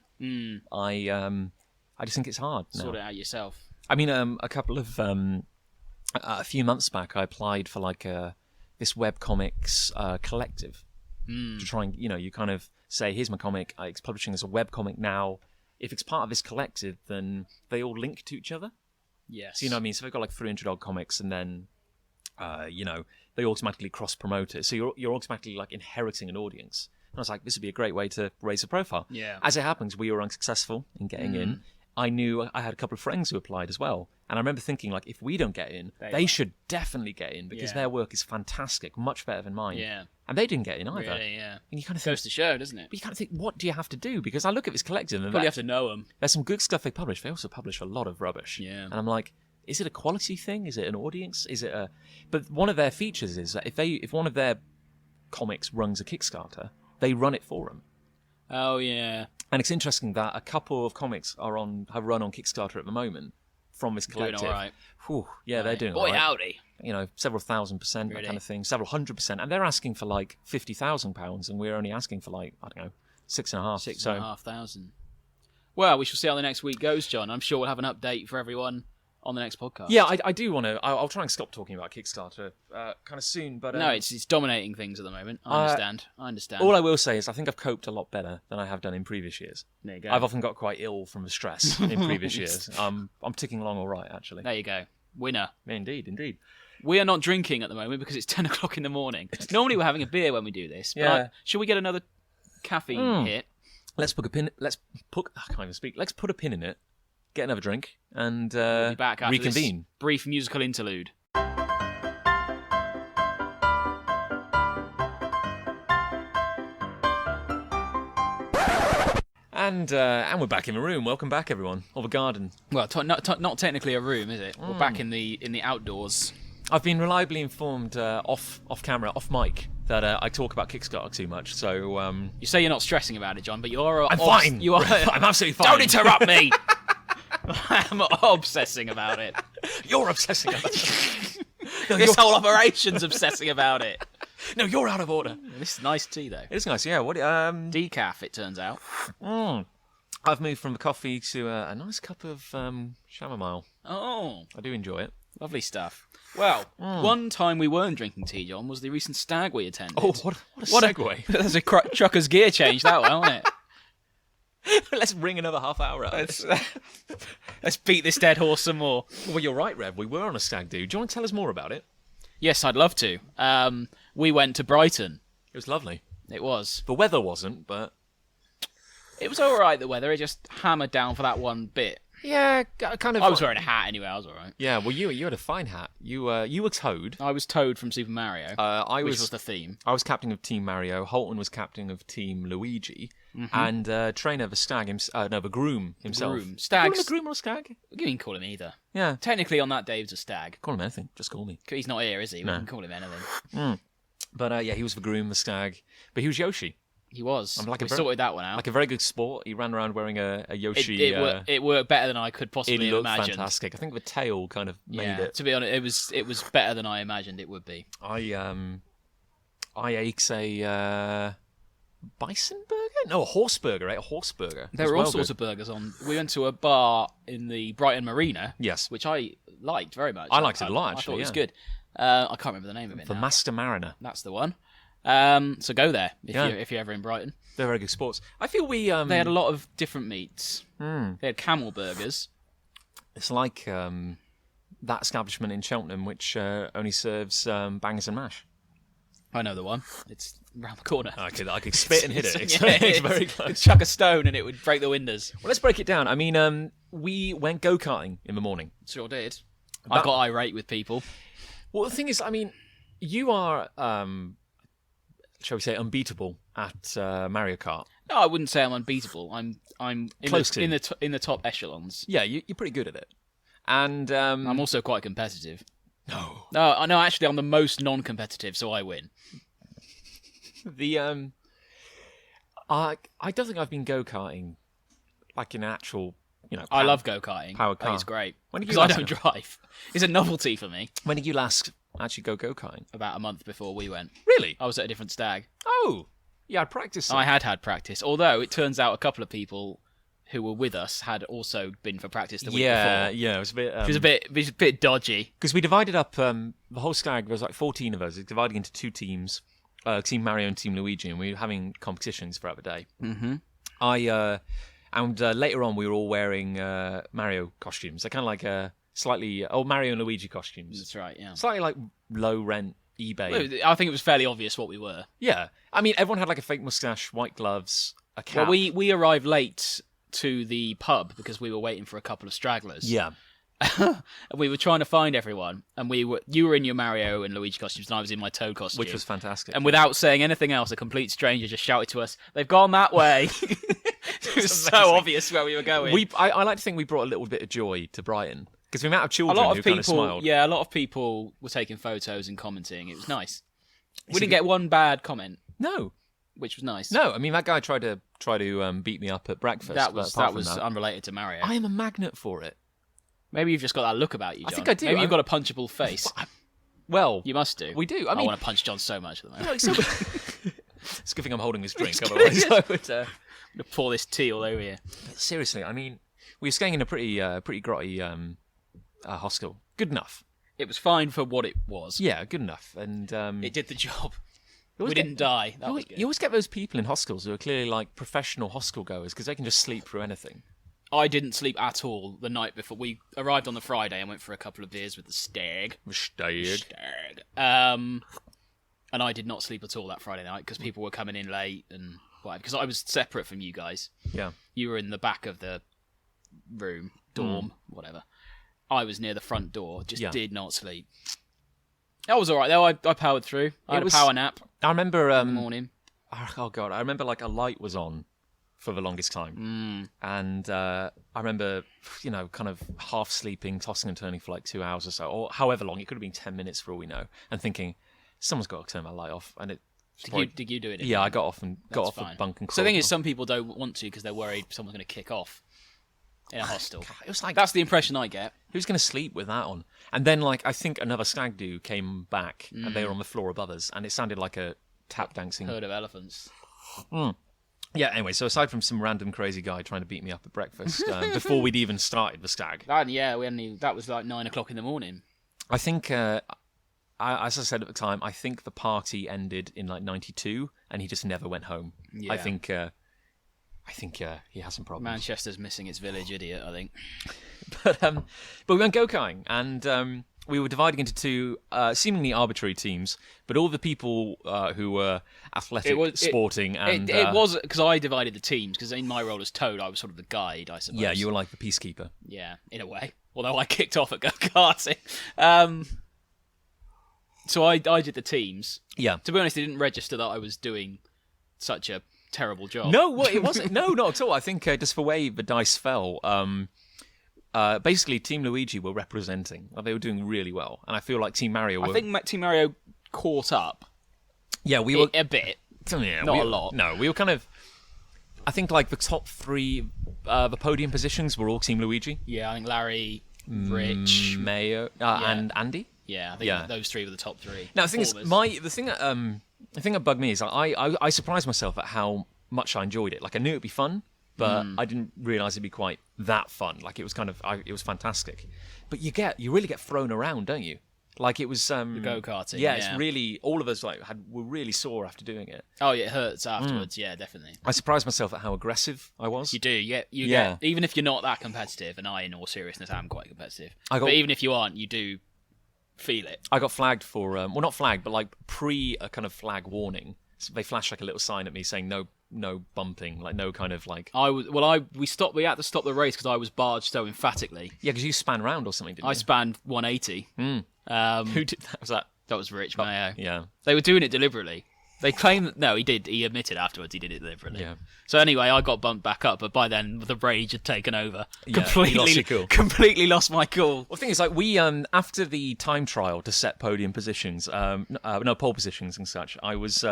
I just think it's hard now. Sort it out yourself. I mean, a few months back, I applied for like this webcomics collective to try and, you kind of say, here's my comic, it's publishing as a webcomic now. If it's part of this collective, then they all link to each other. Yes. So, you know what I mean? So they've got like 300 odd comics, and then, they automatically cross-promote it. So you're automatically like inheriting an audience. And I was like, this would be a great way to raise a profile. Yeah. As it happens, we were unsuccessful in getting in. I knew I had a couple of friends who applied as well. And I remember thinking, like, if we don't get in, they should definitely get in, because their work is fantastic, much better than mine. Yeah. And they didn't get in either. Really, yeah. And you kind of think, goes to show, doesn't it? but you kind of think, what do you have to do? Because I look at this collective and you have to know them. there's some good stuff they publish. They also publish a lot of rubbish. Yeah. And I'm like, is it a quality thing? Is it an audience? Is it a... But one of their features is that if one of their comics runs a Kickstarter, they run it for them. Oh, yeah. And it's interesting that a couple of comics have run on Kickstarter at the moment from this collective. Doing all right. Whew, yeah, they're doing all Boy, right. howdy. Several %,000%, that kind of thing, several $100%, and they're asking for like £50,000, and we're only asking for like, I don't know, 6.5. $6,500. Well, we shall see how the next week goes, John. I'm sure we'll have an update for everyone on the next podcast. Yeah, I do want to. I'll try and stop talking about Kickstarter kind of soon. But no, it's dominating things at the moment. I understand. All I will say is I think I've coped a lot better than I have done in previous years. There you go. I've often got quite ill from the stress in previous years. I'm ticking along all right, actually. There you go. Winner. Indeed. We are not drinking at the moment because it's 10 o'clock in the morning. Normally we're having a beer when we do this. But Yeah. shall we get another caffeine hit? Let's put a pin. I can't even speak. Let's put a pin in it. Get another drink and We'll be back after reconvene. this brief musical interlude. And we're back in the room. Welcome back, everyone, or the garden. Well, not technically a room, is it? We're back in the outdoors. I've been reliably informed off camera, off mic, that I talk about Kickstarter too much. So You say you're not stressing about it, John, but you're. I'm fine. You are. I'm absolutely fine. Don't interrupt me. I'm obsessing about it. You're obsessing about it. No, This whole operation's obsessing about it. No, you're out of order. This is nice tea, though. It's nice, yeah. What? Decaf, it turns out. I've moved from the coffee to a nice cup of chamomile. Oh, I do enjoy it. lovely stuff. Well, one time we weren't drinking tea, John, was the recent stag we attended. Oh, what a segue. That's a trucker's gear change, that one, wasn't it? Let's ring another half hour out. Let's beat this dead horse some more. Well, you're right, Rev. We were on a stag do. Do you want to tell us more about it? Yes, I'd love to. We went to Brighton. It was lovely. It was. The weather wasn't, but... It was all right, the weather. It just hammered down for that one bit. Yeah, kind of... I was wearing a hat anyway. I was all right. Yeah, well, you had a fine hat. You were Toad. I was Toad from Super Mario, which was the theme. I was captain of Team Mario. Holton was captain of Team Luigi. And trainer the stag, the groom himself. Stag. Call him a groom or a stag? You can call him either. Yeah. Technically, on that day, he was a stag. Call him anything. Just call me. He's not here, is he? No. We can call him anything. But yeah, he was the groom, the stag. But he was Yoshi. He was. I'm like we sorted that one out. Like a very good sport. He ran around wearing a Yoshi. It worked better than I could possibly have looked imagined. Fantastic. I think the tail kind of made it. To be honest, it was better than I imagined it would be. I ate a bison burger? No, a horse burger. I ate a horse burger. There were all sorts of burgers on. We went to a bar in the Brighton Marina. Yes. Which I liked very much. I liked it a lot, actually. I thought it was good. I can't remember the name of it The now. Master Mariner. That's the one. So go there if you're ever in Brighton. They're very good sports. I feel we... They had a lot of different meats. They had camel burgers. It's like that establishment in Cheltenham which only serves bangers and mash. I know the one. It's round the corner. I could spit and hit it. It's very close. Could chuck a stone and it would break the windows. Well, let's break it down. I mean, we went go-karting in the morning. Sure did. I got irate with people. Well, the thing is, I mean, you are, shall we say, unbeatable at Mario Kart. No, I wouldn't say I'm unbeatable. I'm in the top echelons. Yeah, you're pretty good at it. And I'm also quite competitive. No. No, actually, I'm the most non-competitive, so I win. I don't think I've been go-karting like in actual, I love go-karting. Power I car. think it's great. When did Because you I last don't drive. It's a novelty for me. When did you last actually go go-karting? About a month before we went. Really? I was at a different stag. Oh, yeah, I'd practiced. I had practice. Although it turns out a couple of people who were with us had also been for practice the week before. Yeah, it was a bit. It was a bit dodgy. Because we divided up the whole stag. There was like 14 of us, divided into 2 teams, Team Mario and Team Luigi, and we were having competitions throughout the day. Mm-hmm. And later on, we were all wearing Mario costumes. They're kind of like slightly Mario and Luigi costumes. That's right. Yeah. Slightly like low rent eBay. I think it was fairly obvious what we were. Yeah, I mean, everyone had like a fake mustache, white gloves, a cap. Well, we arrived late to the pub because we were waiting for a couple of stragglers. Yeah. And we were trying to find everyone, and you were in your Mario and Luigi costumes, and I was in my Toad costume, Which was fantastic. And without saying anything else, a complete stranger just shouted to us, "They've gone that way." It was so obvious where we were going. I like to think we brought a little bit of joy to Brighton because the amount of children who kind of smiled. Yeah, a lot of people were taking photos and commenting. It was nice. We didn't get one bad comment. No. Which was nice. No, I mean that guy tried to beat me up at breakfast. That was unrelated to Mario. I am a magnet for it. Maybe you've just got that look about you, John. I think I do. Maybe you've got a punchable face. Well, you must do. We do. I want to punch John so much at the moment. It's a good thing I'm holding this drink. Otherwise, I would. I'm gonna pour this tea all over you. Seriously, I mean, we were staying in a pretty grotty hostel. Good enough. It was fine for what it was. Yeah, good enough, and it did the job. We didn't die. That was good. You always get those people in hostels who are clearly like professional hostel goers because they can just sleep through anything. I didn't sleep at all the night before. We arrived on the Friday and went for a couple of beers with the stag. And I did not sleep at all that Friday night because people were coming in late and whatever. Because I was separate from you guys. Yeah. You were in the back of the room, dorm, whatever. I was near the front door. Just did not sleep. That was all right though. I powered through. I had a power nap. I remember in the morning. Oh god, I remember like a light was on for the longest time, and I remember kind of half sleeping, tossing and turning for like 2 hours or so, or however long. It could have been 10 minutes for all we know, and thinking someone's got to turn my light off. And did you do it? Yeah, I got off the bunk and. So the thing is, some people don't want to because they're worried someone's going to kick off in a hostel. It was like, that's the impression I get. Who's going to sleep with that on? And then, like, I think another stag do came back, and they were on the floor above us, and it sounded like a tap dancing herd of elephants. Yeah. Anyway, so aside from some random crazy guy trying to beat me up at breakfast before we'd even started the stag, that was like 9 o'clock in the morning. I think, as I said at the time, I think the party ended in like '92, and he just never went home. Yeah. I think he has some problems. Manchester's missing its village idiot, I think. But we went go-karting, and we were dividing into 2 seemingly arbitrary teams, but all the people who were athletic, sporting, and... It was, because I divided the teams, because in my role as Toad, I was sort of the guide, I suppose. Yeah, you were like the peacekeeper. Yeah, in a way. Although I kicked off at go-karting. So I did the teams. Yeah. To be honest, it didn't register that I was doing such a terrible job. No, well, it wasn't. No, not at all. I think just the way the dice fell, basically Team Luigi were representing. They were doing really well, and I feel like Team Mario were... I think Team Mario caught up. Yeah, we were... A bit. Yeah, not a lot. No, we were kind of... I think like the top 3, the podium positions were all Team Luigi. Yeah, I think Larry, Rich... Mayo, and Andy. Yeah, I think those 3 were the top 3. Now, the thing is, the thing that bugged me is I surprised myself at how much I enjoyed it. Like, I knew it'd be fun, but I didn't realise it'd be quite that fun. Like, it was kind of, it was fantastic. But you really get thrown around, don't you? Like, it was... the go-karting, yeah. It's really... All of us were really sore after doing it. Oh, yeah, it hurts afterwards, yeah, definitely. I surprised myself at how aggressive I was. You do, you get... Even if you're not that competitive, and I, in all seriousness, am quite competitive. But even if you aren't, you do... feel it. I got flagged for well, not flagged, but like a kind of flag warning. So they flashed like a little sign at me saying no bumping, like no kind of like. We had to stop the race because I was barged so emphatically. Yeah, because you span round or something, didn't you? I spanned 180. Who did that? Was that? That was Rich Mayo. Yeah, they were doing it deliberately. They claim that no, he did. He admitted afterwards he did it deliberately. Yeah. So anyway, I got bumped back up, but by then the rage had taken over. Yeah, Completely lost my cool. Well, the thing is, like we after the time trial to set podium positions, no pole positions and such, I was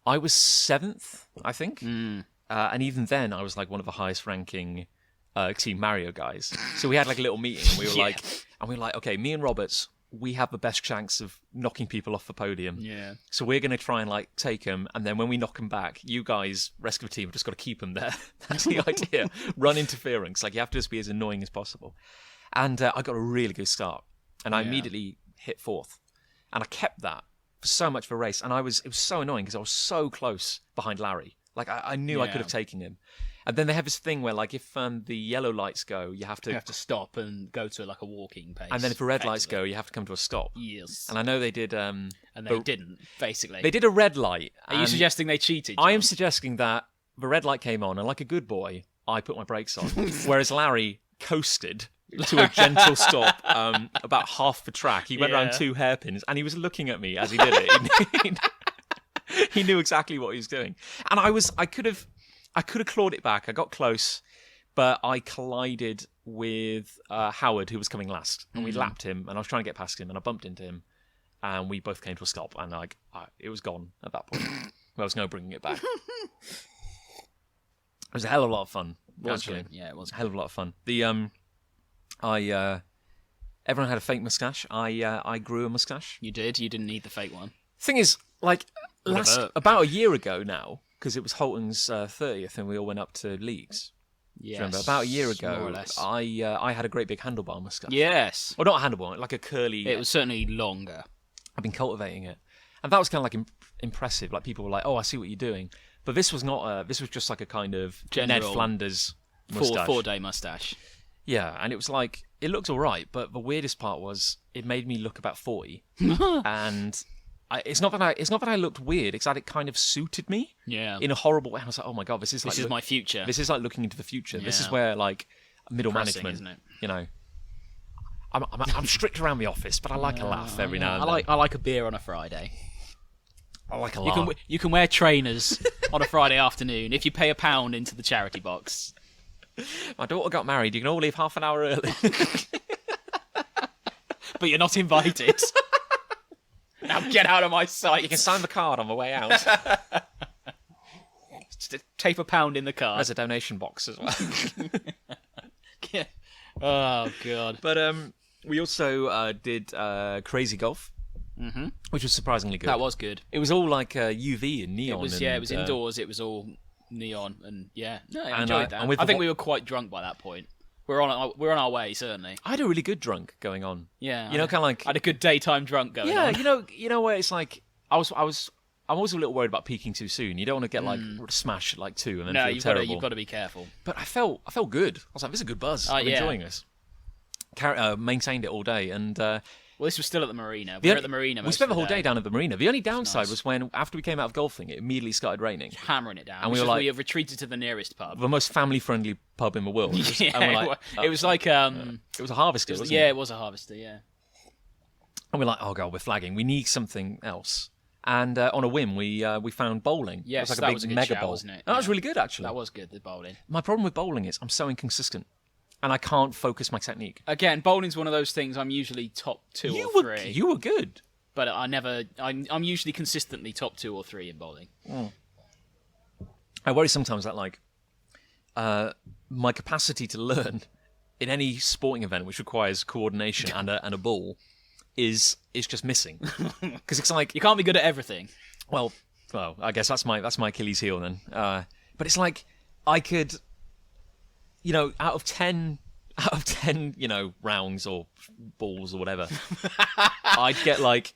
I was 7th, I think. And even then, I was like one of the highest ranking Team Mario guys. So we had like a little meeting. And we were like, okay, me and Roberts, we have the best chance of knocking people off the podium. Yeah. So we're going to try and like take them, and then when we knock them back, you guys, rest of the team, have just got to keep them there. That's the idea. Run interference. Like you have to just be as annoying as possible. And I got a really good start, and I immediately hit 4th, and I kept that for so much of a race. And it was so annoying because I was so close behind Larry. Like I knew I could have taken him. And then they have this thing where, like, if the yellow lights go, you have to stop and go to like a walking pace. And then if the red lights go, you have to come to a stop. Yes. And I know they did. And they didn't, basically. They did a red light. Are you suggesting they cheated, John? I am suggesting that the red light came on, and like a good boy, I put my brakes on, whereas Larry coasted to a gentle stop about half the track. He went around 2 hairpins, and he was looking at me as he did it. He knew exactly what he was doing, and I could have clawed it back. I got close, but I collided with Howard, who was coming last, and we lapped him, and I was trying to get past him, and I bumped into him, and we both came to a stop, and it was gone at that point. There was no bringing it back. It was a hell of a lot of fun. Actually. Yeah, it was a hell of a lot of fun. Everyone had a fake moustache. I grew a moustache. You did. You didn't need the fake one. Thing is, like about a year ago now, because it was Holton's 30th, and we all went up to leagues. Yes. Remember, about a year ago, more or less. I had a great big handlebar moustache. Yes. Well, not a handlebar, like a curly. It was certainly longer. I've been cultivating it, and that was kind of like impressive. Like people were like, "Oh, I see what you're doing," but this was not. This was just like a kind of General Ned Flanders moustache. 4-day moustache. Yeah, and it was like it looked all right, but the weirdest part was it made me look about 40, and it's not that I looked weird. It's that it kind of suited me. Yeah. In a horrible way. And I was like, oh my god, this is my future. This is like looking into the future. Yeah. This is where like middle Pressing, management, isn't it? you know. I'm strict around the office, but I like a laugh every now and then. I like a beer on a Friday. I like a laugh. You can wear trainers on a Friday afternoon if you pay £1 into the charity box. My daughter got married. You can all leave half an hour early. But you're not invited. Now get out of my sight. You can sign the card on the way out. Just tape £1 in the card. There's a donation box as well. Yeah. Oh god. But we also did Crazy Golf, which was surprisingly good. That was good. It was all like UV and neon. It was it was indoors. It was all neon and I enjoyed that. And I think we were quite drunk by that point. We're on our way, certainly. I had a really good drunk going on. Yeah, you know, kind of like I had a good daytime drunk going on. Yeah, you know where it's like I'm always a little worried about peaking too soon. You don't want to get like smashed at like 2 and then feel terrible. You've got to be careful. But I felt good. I was like, this is a good buzz. I'm enjoying this. Maintained it all day, and well, this was still at the marina. We were at the marina. We spent the whole day down at the marina. The only downside was when, after we came out of golfing, it immediately started raining. Hammering it down. And we have retreated to the nearest pub. The most family-friendly pub in the world. It was like... It was a harvester, wasn't it? Yeah, it was a harvester, yeah. And we're like, oh, God, we're flagging. We need something else. And on a whim, we found bowling. Yes, it was like a big mega bowl. Wasn't it? That was really good, actually. That was good, the bowling. My problem with bowling is I'm so inconsistent. And I can't focus my technique. Again, bowling's one of those things I'm usually top 2 or 3. You were good. But I'm usually consistently top 2 or 3 in bowling. I worry sometimes that, like, my capacity to learn in any sporting event which requires coordination and a ball is just missing. Because it's like... You can't be good at everything. Well, I guess that's my Achilles heel then. But it's like, I could... You know, out of 10, you know, rounds or balls or whatever, I'd get like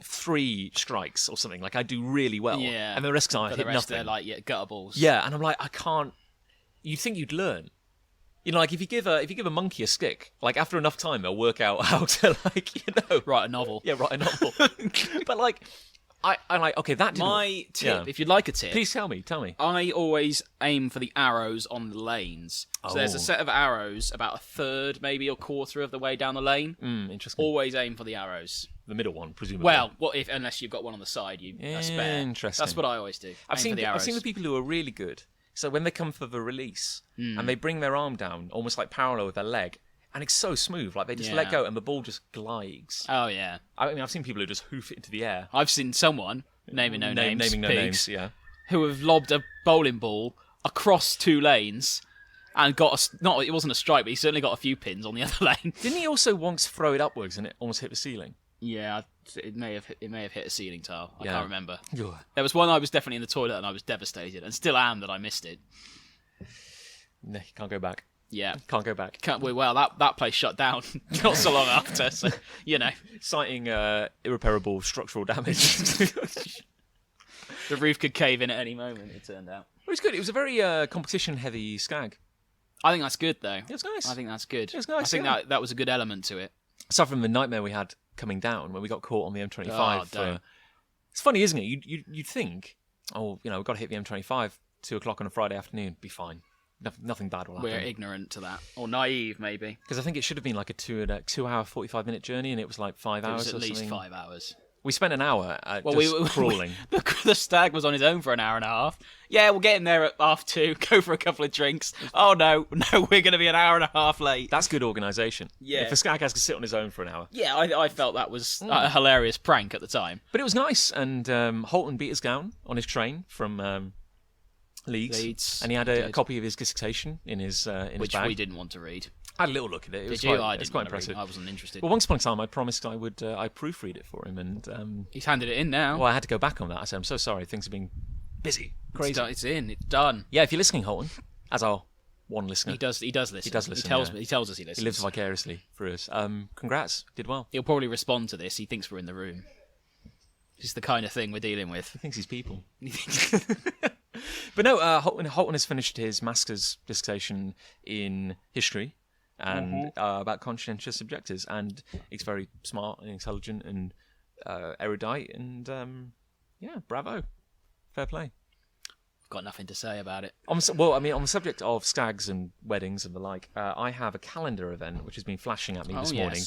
3 strikes or something. Like I do really well, and the rest I hit nothing. They're like gutter balls. Yeah, and I'm like, I can't. You'd think you'd learn. You know, like if you give a monkey a stick, like after enough time, they'll work out how to write a novel. Yeah, write a novel. But like. I'm like, okay, that didn't... My tip, if you'd like a tip... Please tell me. I always aim for the arrows on the lanes. So there's a set of arrows about a third, maybe a quarter of the way down the lane. Interesting. Always aim for the arrows. The middle one, presumably. Well, unless you've got one on the side, a spare. Interesting. That's what I always do. I've seen the people who are really good. So when they come for the release, and they bring their arm down, almost like parallel with their leg, and it's so smooth. Like they just let go and the ball just glides. Oh yeah. I mean, I've seen people who just hoof it into the air. I've seen someone naming no names, yeah, who have lobbed a bowling ball across 2 lanes and got it wasn't a strike, but he certainly got a few pins on the other lane. Didn't he also once throw it upwards and it almost hit the ceiling? Yeah, it may have hit a ceiling tile. I can't remember. Ugh. There was one I was definitely in the toilet and I was devastated, and still am that I missed it. No, you can't go back. Yeah, can't go back. Well, that place shut down not so long after. So citing irreparable structural damage. The roof could cave in at any moment. It turned out. It was good. It was a very competition-heavy stag. I think that's good, though. It was nice. I think that's good. It was nice. I think that was a good element to it. Aside from the nightmare we had coming down when we got caught on the M25. Oh, don't. It's funny, isn't it? You'd think, we've got to hit the M25 2:00 on a Friday afternoon. Be fine. Nothing bad will happen. We're ignorant to that, or naive, maybe. Because I think it should have been like a 2-hour, 45-minute journey, and it was like 5 hours. It was at least something. 5 hours. We spent an hour crawling. The stag was on his own for an hour and a half. Yeah, we'll get in there at 2:30, go for a couple of drinks. Oh, no, we're going to be an hour and a half late. That's good organisation. Yeah. If a stag has to sit on his own for an hour. Yeah, I felt that was a hilarious prank at the time. But it was nice, and Holton beat us down on his train from Leeds. And he had a copy of his dissertation in his bag. Which we didn't want to read. I had a little look at it. It was quite impressive. I wasn't interested. Well, once upon a time, I promised I would proofread it for him, and he's handed it in now. Well, I had to go back on that. I said, I'm so sorry. Things have been busy, crazy. It's in. It's done. Yeah, if you're listening, Holton, as our one listener, he does listen. He does listen. He tells us he listens. He lives vicariously through us. Congrats, did well. He'll probably respond to this. He thinks we're in the room. This is the kind of thing we're dealing with. He thinks he's people. But no, Holton has finished his master's dissertation in history and about conscientious objectors, and he's very smart and intelligent and erudite, and bravo, fair play. I've got nothing to say about it. On the subject of stags and weddings and the like, I have a calendar event which has been flashing at me this morning.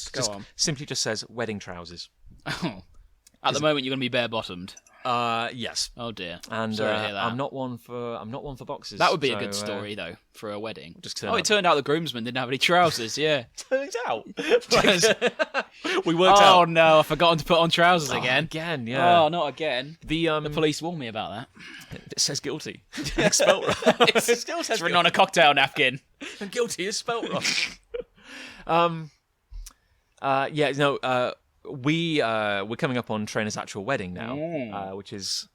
Simply just says wedding trousers. Oh. At the moment, you're going to be bare-bottomed. Yes. Oh dear. And sorry to hear that. I'm not one for boxes. That would be a good story though for a wedding. It turned out the groomsman didn't have any trousers. Yeah. Turns out. We worked out. Oh no, I've forgotten to put on trousers again. Again, yeah. Oh, not again. The police warned me about that. It says guilty. It's spelt wrong. It still says written on a cocktail napkin. And guilty is spelt wrong. We're coming up on Trainer's actual wedding now, which is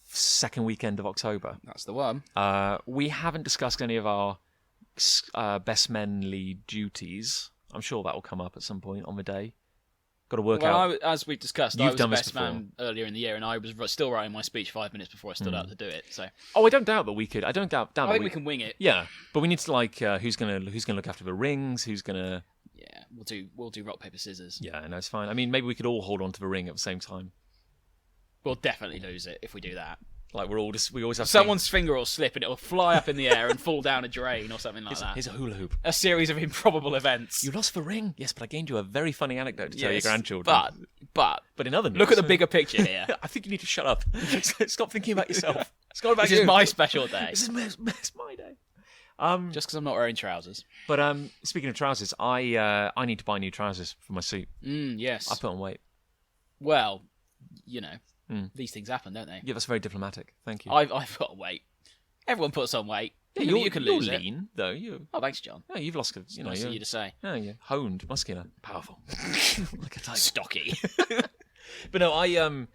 second weekend of October. That's the one. We haven't discussed any of our best menly duties. I'm sure that will come up at some point on the day. Got to work out. As we discussed, I was the best man earlier in the year, and I was still writing my speech 5 minutes before I stood up to do it. So. I don't doubt that we could. I think we can wing it. Yeah, but we need to who's gonna look after the rings? Who's gonna? Yeah, we'll do rock paper scissors. Yeah, no, it's fine. I mean, maybe we could all hold on to the ring at the same time. We'll definitely lose it if we do that. Like we always have someone's finger will slip and it will fly up in the air and fall down a drain or something like that. Here's a hula hoop. A series of improbable events. You lost the ring. Yes, but I gained you a very funny anecdote to tell your grandchildren. But in other news, look at the bigger picture here. I think you need to shut up. Stop thinking about yourself. It's not about you. This is my special day. This is my day. Just because I'm not wearing trousers. But speaking of trousers, I need to buy new trousers for my suit. Yes. I put on weight. Well, these things happen, don't they? Yeah, that's very diplomatic. Thank you. I've got weight. Everyone puts on weight. Yeah, you can lose you're lean, though. Oh, thanks, John. Yeah, you've lost. Nice of you to say. Yeah, you're honed, muscular, powerful, like a tiger. Stocky. But no,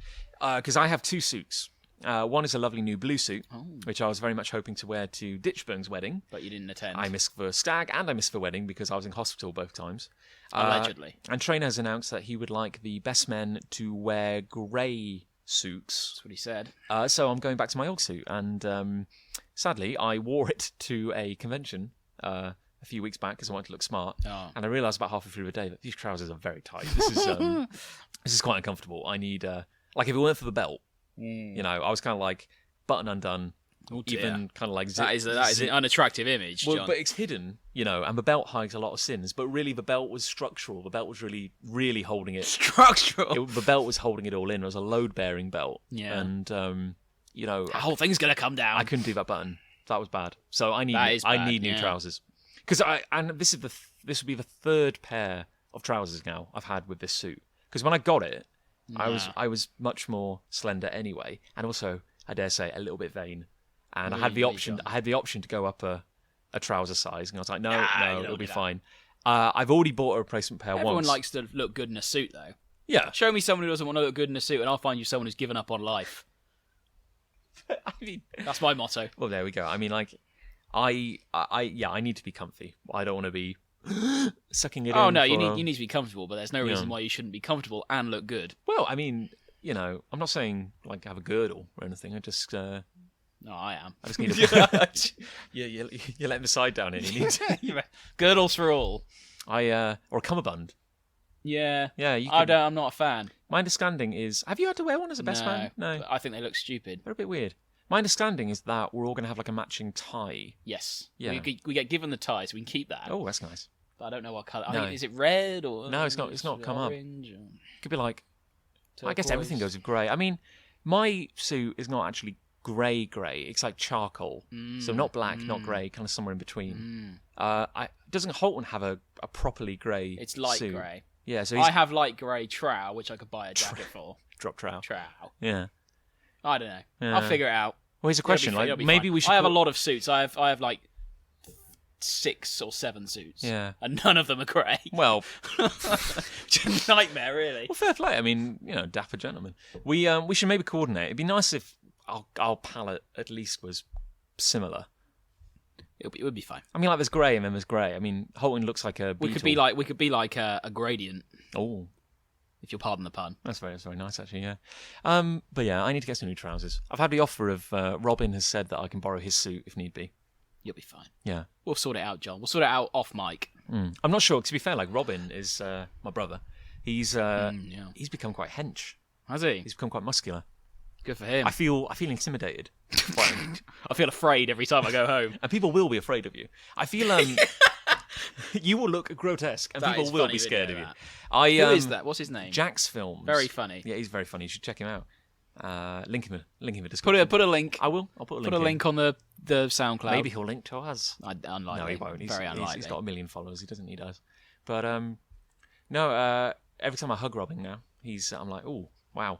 because I have two suits. One is a lovely new blue suit, which I was very much hoping to wear to Ditchburn's wedding. But you didn't attend. I missed the stag and I missed the wedding because I was in hospital both times. Allegedly. And Trainer has announced that he would like the best men to wear grey suits. That's what he said. So I'm going back to my old suit. And sadly, I wore it to a convention a few weeks back because I wanted to look smart. Oh. And I realised about halfway through the day that these trousers are very tight. This is quite uncomfortable. I need, if it weren't for the belt, I was kind of like button undone, even kind of like zip. That is an unattractive image, John. Well, but it's hidden, and the belt hides a lot of sins. But really, the belt was structural. The belt was really, really holding it. Structural. The belt was holding it all in. It was a load-bearing belt. Yeah. And the whole thing's gonna come down. I couldn't do that button. That was bad. So I need new trousers. Because this would be the third pair of trousers now I've had with this suit. Because when I got it, I was much more slender anyway, and also I dare say a little bit vain, and I had the option to go up a trouser size, and I was like, no, it'll be fine. I've already bought a replacement pair. Everyone likes to look good in a suit, though. Yeah. Show me someone who doesn't want to look good in a suit, and I'll find you someone who's given up on life. I mean, that's my motto. Well, there we go. I mean, like, I need to be comfy. I don't want to be sucking it in. Oh no, you need to be comfortable, but there's no reason why you shouldn't be comfortable and look good. Well, I mean, I'm not saying like have a girdle or anything. I just no, I am. I just need a you're letting the side down in. You need girdles for all. or a cummerbund. Yeah. You I'm not a fan. My understanding is, have you had to wear one as a best man? No. I think they look stupid. They're a bit weird. My understanding is that we're all going to have like a matching tie. Yes. Yeah. We get given the tie, so we can keep that. Oh, that's nice. But I don't know what colour. No. I mean, is it red or... No, it's not come up. Orange or... Could be like... turquoise. I guess everything goes with grey. I mean, my suit is not actually grey. It's like charcoal. So not black, not grey, kind of somewhere in between. Doesn't Holton have a properly grey It's light suit? grey. Yeah, so I have light grey trow, which I could buy a jacket for. Drop trow. Yeah. I don't know. Yeah. I'll figure it out. Well, here's a question. It'll Like, be maybe fine. we should. I have a lot of suits. I have like 6 or 7 suits. Yeah. And none of them are grey. Well, Just a nightmare, really. well, fair play. I mean, dapper gentlemen. We should maybe coordinate. It'd be nice if our palette at least was similar. It would be fine. I mean, like there's grey and then there's grey. I mean, Holton looks like a beetle. We could be like a gradient. Oh, if you'll pardon the pun. That's very nice, actually. Yeah. But yeah, I need to get some new trousers. I've had the offer of Robin has said that I can borrow his suit if need be. You'll be fine. Yeah. We'll sort it out, John. We'll sort it out off mic. I'm not sure. To be fair, like Robin is my brother. He's become quite hench. Has he? He's become quite muscular. Good for him. I feel intimidated. I feel afraid every time I go home. And people will be afraid of you. I feel you will look grotesque, and people will be scared of you. Who is that? What's his name? Jack's Films. Very funny. Yeah, he's very funny. You should check him out. Link him in the description. Put a link. I will. I'll put a link. Put a link on the SoundCloud. Maybe he'll link to us. Unlikely. No, he won't. Very unlikely. He's got 1 million followers. He doesn't need us. But no. Every time I hug Robin now, I'm like, oh wow,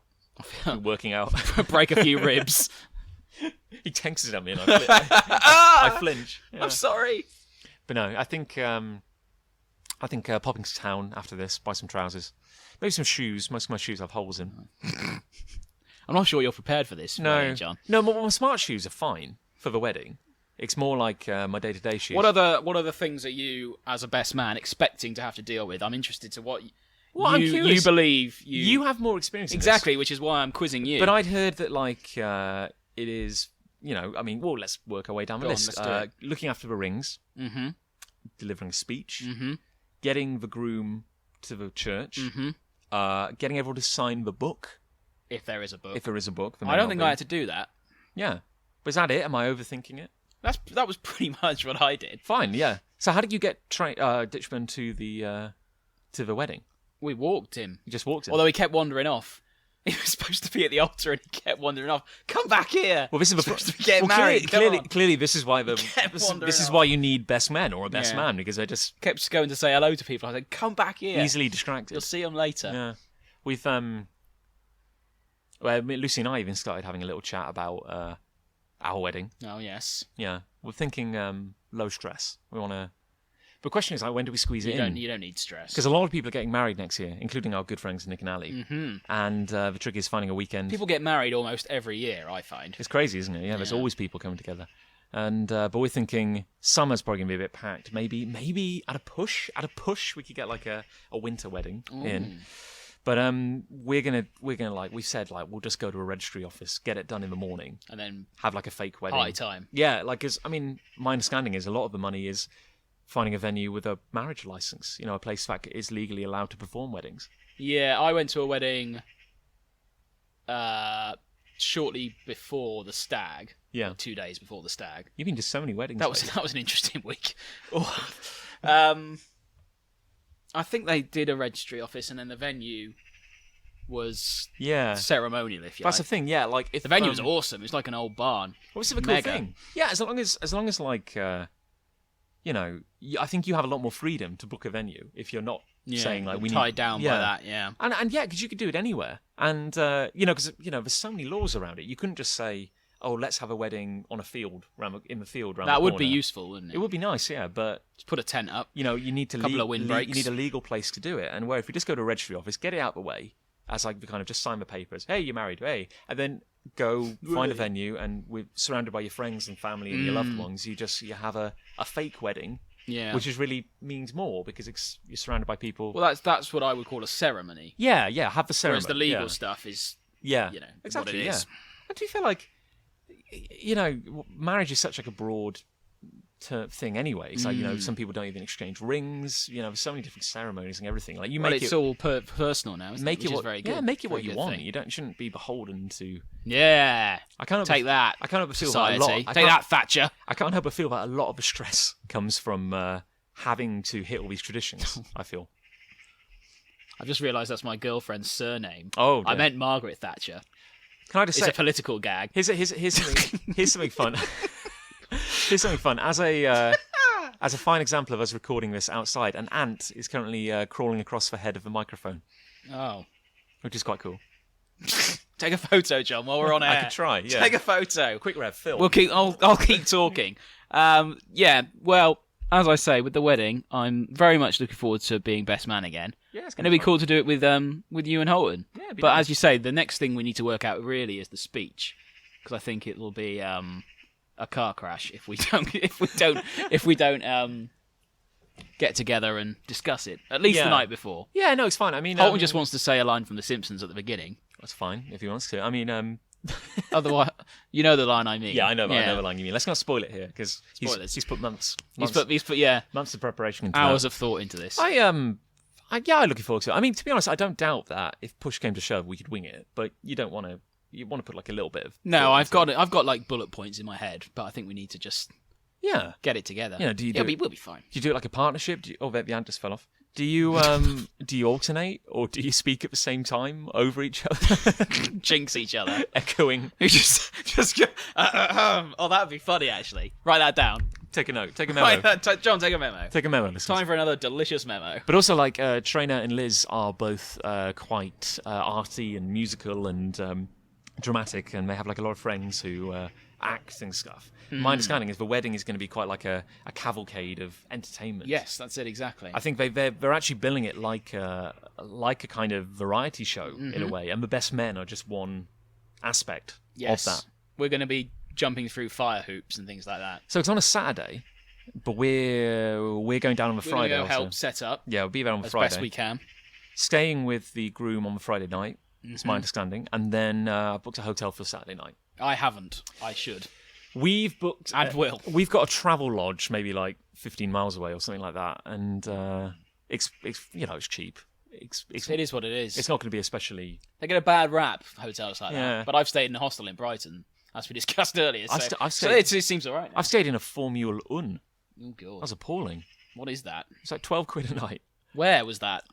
working out. Break a few ribs. He tenses at me and I flinch. Yeah. I'm sorry. But no, I think popping to town after this, buy some trousers, maybe some shoes. Most of my shoes have holes in. I'm not sure you're prepared for this, no, John. No, my smart shoes are fine for the wedding. It's more like my day-to-day shoes. What are the things that you, as a best man, expecting to have to deal with? I'm interested to what I'm you believe you have more experience. Exactly, which is why I'm quizzing you. But I'd heard that like it is. I mean, well, let's work our way down the list. Looking after the rings, delivering a speech, getting the groom to the church, getting everyone to sign the book. If there is a book. If there is a book. I don't think I had to do that. Yeah. But is that it? Am I overthinking it? That was pretty much what I did. Fine, yeah. So how did you get Ditchman to the wedding? We walked him. You just walked him? Although he kept wandering off. He was supposed to be at the altar and he kept wandering off. Come back here. Well, this is supposed to be getting married. Clearly, this is why this is why you need best men or a best man, because they just kept going to say hello to people. I said, "Come back here." Easily distracted. You'll see them later. Yeah, we've Lucy and I even started having a little chat about our wedding. Oh yes. Yeah, we're thinking low stress. We want to. The question is, like, when do we squeeze it in? You don't need stress. Because a lot of people are getting married next year, including our good friends Nick and Ali. Mm-hmm. And the trick is finding a weekend. People get married almost every year, I find. It's crazy, isn't it? Yeah, there's always people coming together. And but we're thinking summer's probably going to be a bit packed. Maybe at a push we could get like a winter wedding in. But we're gonna like we've said, like we'll just go to a registry office, get it done in the morning, and then have like a fake wedding. Party time. Yeah, like my understanding is a lot of the money is finding a venue with a marriage license, a place that is legally allowed to perform weddings. Yeah, I went to a wedding shortly before the stag. Yeah. 2 days before the stag. You've been to so many weddings. That was an interesting week. I think they did a registry office and then the venue was ceremonial, if you like. That's the thing, yeah. Like if the venue was awesome. It was like an old barn. What was the cool thing? Yeah, as long as like I think you have a lot more freedom to book a venue if you're not saying like we need tied down by that. Yeah, and because you could do it anywhere, and because there's so many laws around it. You couldn't just say, oh, let's have a wedding on a field in the field. That would be useful, wouldn't it? It would be nice, yeah, but just put a tent up. You need to couple of windbreaks. You need a legal place to do it, and where if you just go to a registry office, get it out the way, as like kind of just sign the papers. Hey, you're married. Hey, and then go find a venue, and we're surrounded by your friends and family and your loved ones. You have a fake wedding. Yeah, which really means more because you're surrounded by people. Well, that's what I would call a ceremony. Yeah, have the ceremony. Whereas the legal stuff is, exactly. What it is. I do feel like, marriage is such like a broad thing anyway. It's like, some people don't even exchange rings. There's so many different ceremonies and everything. Like it's all personal now. Make it what, very good. Yeah, make it very what you want. Thing. You shouldn't be beholden to. Yeah, I can't take that. I can't help but feel society. That a lot. Take that, Thatcher. I can't help but feel that a lot of the stress comes from having to hit all these traditions. I feel. I've just realised that's my girlfriend's surname. Oh, dear. I meant Margaret Thatcher. Can I just say it's a political gag? Here's something fun. Here's something fun. As a fine example of us recording this outside, an ant is currently crawling across the head of the microphone. Oh, which is quite cool. Take a photo, John, while we're on air. I could try. Yeah. Take a photo. Quick rev, film. I'll keep talking. Well, as I say, with the wedding, I'm very much looking forward to being best man again. Yeah, it's and it'd be cool to do it with you and Holton. Yeah, but nice. As you say, the next thing we need to work out really is the speech, because I think it will be a car crash if we don't get together and discuss it at least the night before. Yeah, no, it's fine. I mean, Holton just wants to say a line from The Simpsons at the beginning. That's fine if he wants to. I mean, otherwise, you know the line I mean. Yeah, I know the line you mean. Let's not spoil it here because he's put months. He's put months of preparation into hours that. of thought into this. I'm looking forward to it. I mean, to be honest, I don't doubt that if push came to shove, we could wing it. But you don't want to. You want to put like a little bit of. No, I've got like bullet points in my head, but I think we need to just get it together. Yeah, we'll be fine. Do you do it like a partnership? The ant just fell off. Do you do you alternate or do you speak at the same time over each other? Jinx each other, echoing. You just oh, that'd be funny actually. Write that down. Take a note. Take a memo. John, take a memo. Take a memo. Listeners. Time for another delicious memo. But also, like Trainer and Liz are both quite arty and musical and dramatic, and they have like a lot of friends who act and stuff. My understanding is the wedding is going to be quite like a cavalcade of entertainment. Yes, that's it exactly. I think they're actually billing it like a kind of variety show in a way, and the best men are just one aspect of that. We're going to be jumping through fire hoops and things like that. So it's on a Saturday, but we're going down on the Friday. We're going to help set up. Yeah, we'll be there on the Friday as best we can. Staying with the groom on the Friday night. It's my understanding, and then booked a hotel for Saturday night. I haven't. I should. We've booked and will. We've got a travel lodge, maybe like 15 miles away or something like that, and it's cheap. It is what it is. It's not going to be especially. They get a bad rap, hotels like that. But I've stayed in a hostel in Brighton, as we discussed earlier. So it seems all right. I've stayed in a Formula 1. Oh god, that's appalling. What is that? It's like £12 a night. Where was that?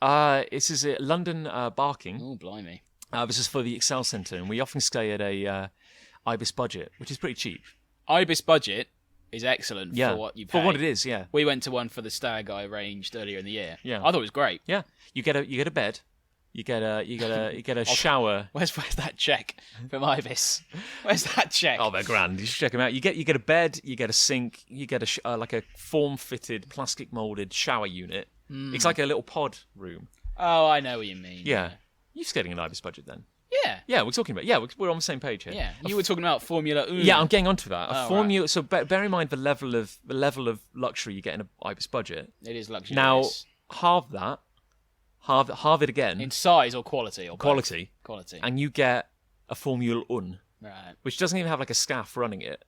This is London Barking. Oh blimey. This is for the Excel Centre, and we often stay at a Ibis budget, which is pretty cheap. Ibis budget is excellent for what you pay. For what it is, yeah. We went to one for the stag I arranged earlier in the year. Yeah. I thought it was great. Yeah. You get a bed. You get a shower. Where's that check from Ibis? Where's that check? Oh, they're grand. You should check them out. You get a bed. You get a sink. You get like a form-fitted, plastic molded shower unit. It's like a little pod room. Oh, I know what you mean. Yeah. You're getting an Ibis budget then. Yeah, we're talking about. Yeah, we're on the same page here. Yeah, you were talking about Formula 1. Yeah, I'm getting onto that. Formula. Right. So bear in mind the level of luxury you get in an Ibis budget. It is luxury. Now halve that, halve it again in size or quality or quality, and you get a Formula 1, right? Which doesn't even have like a staff running it.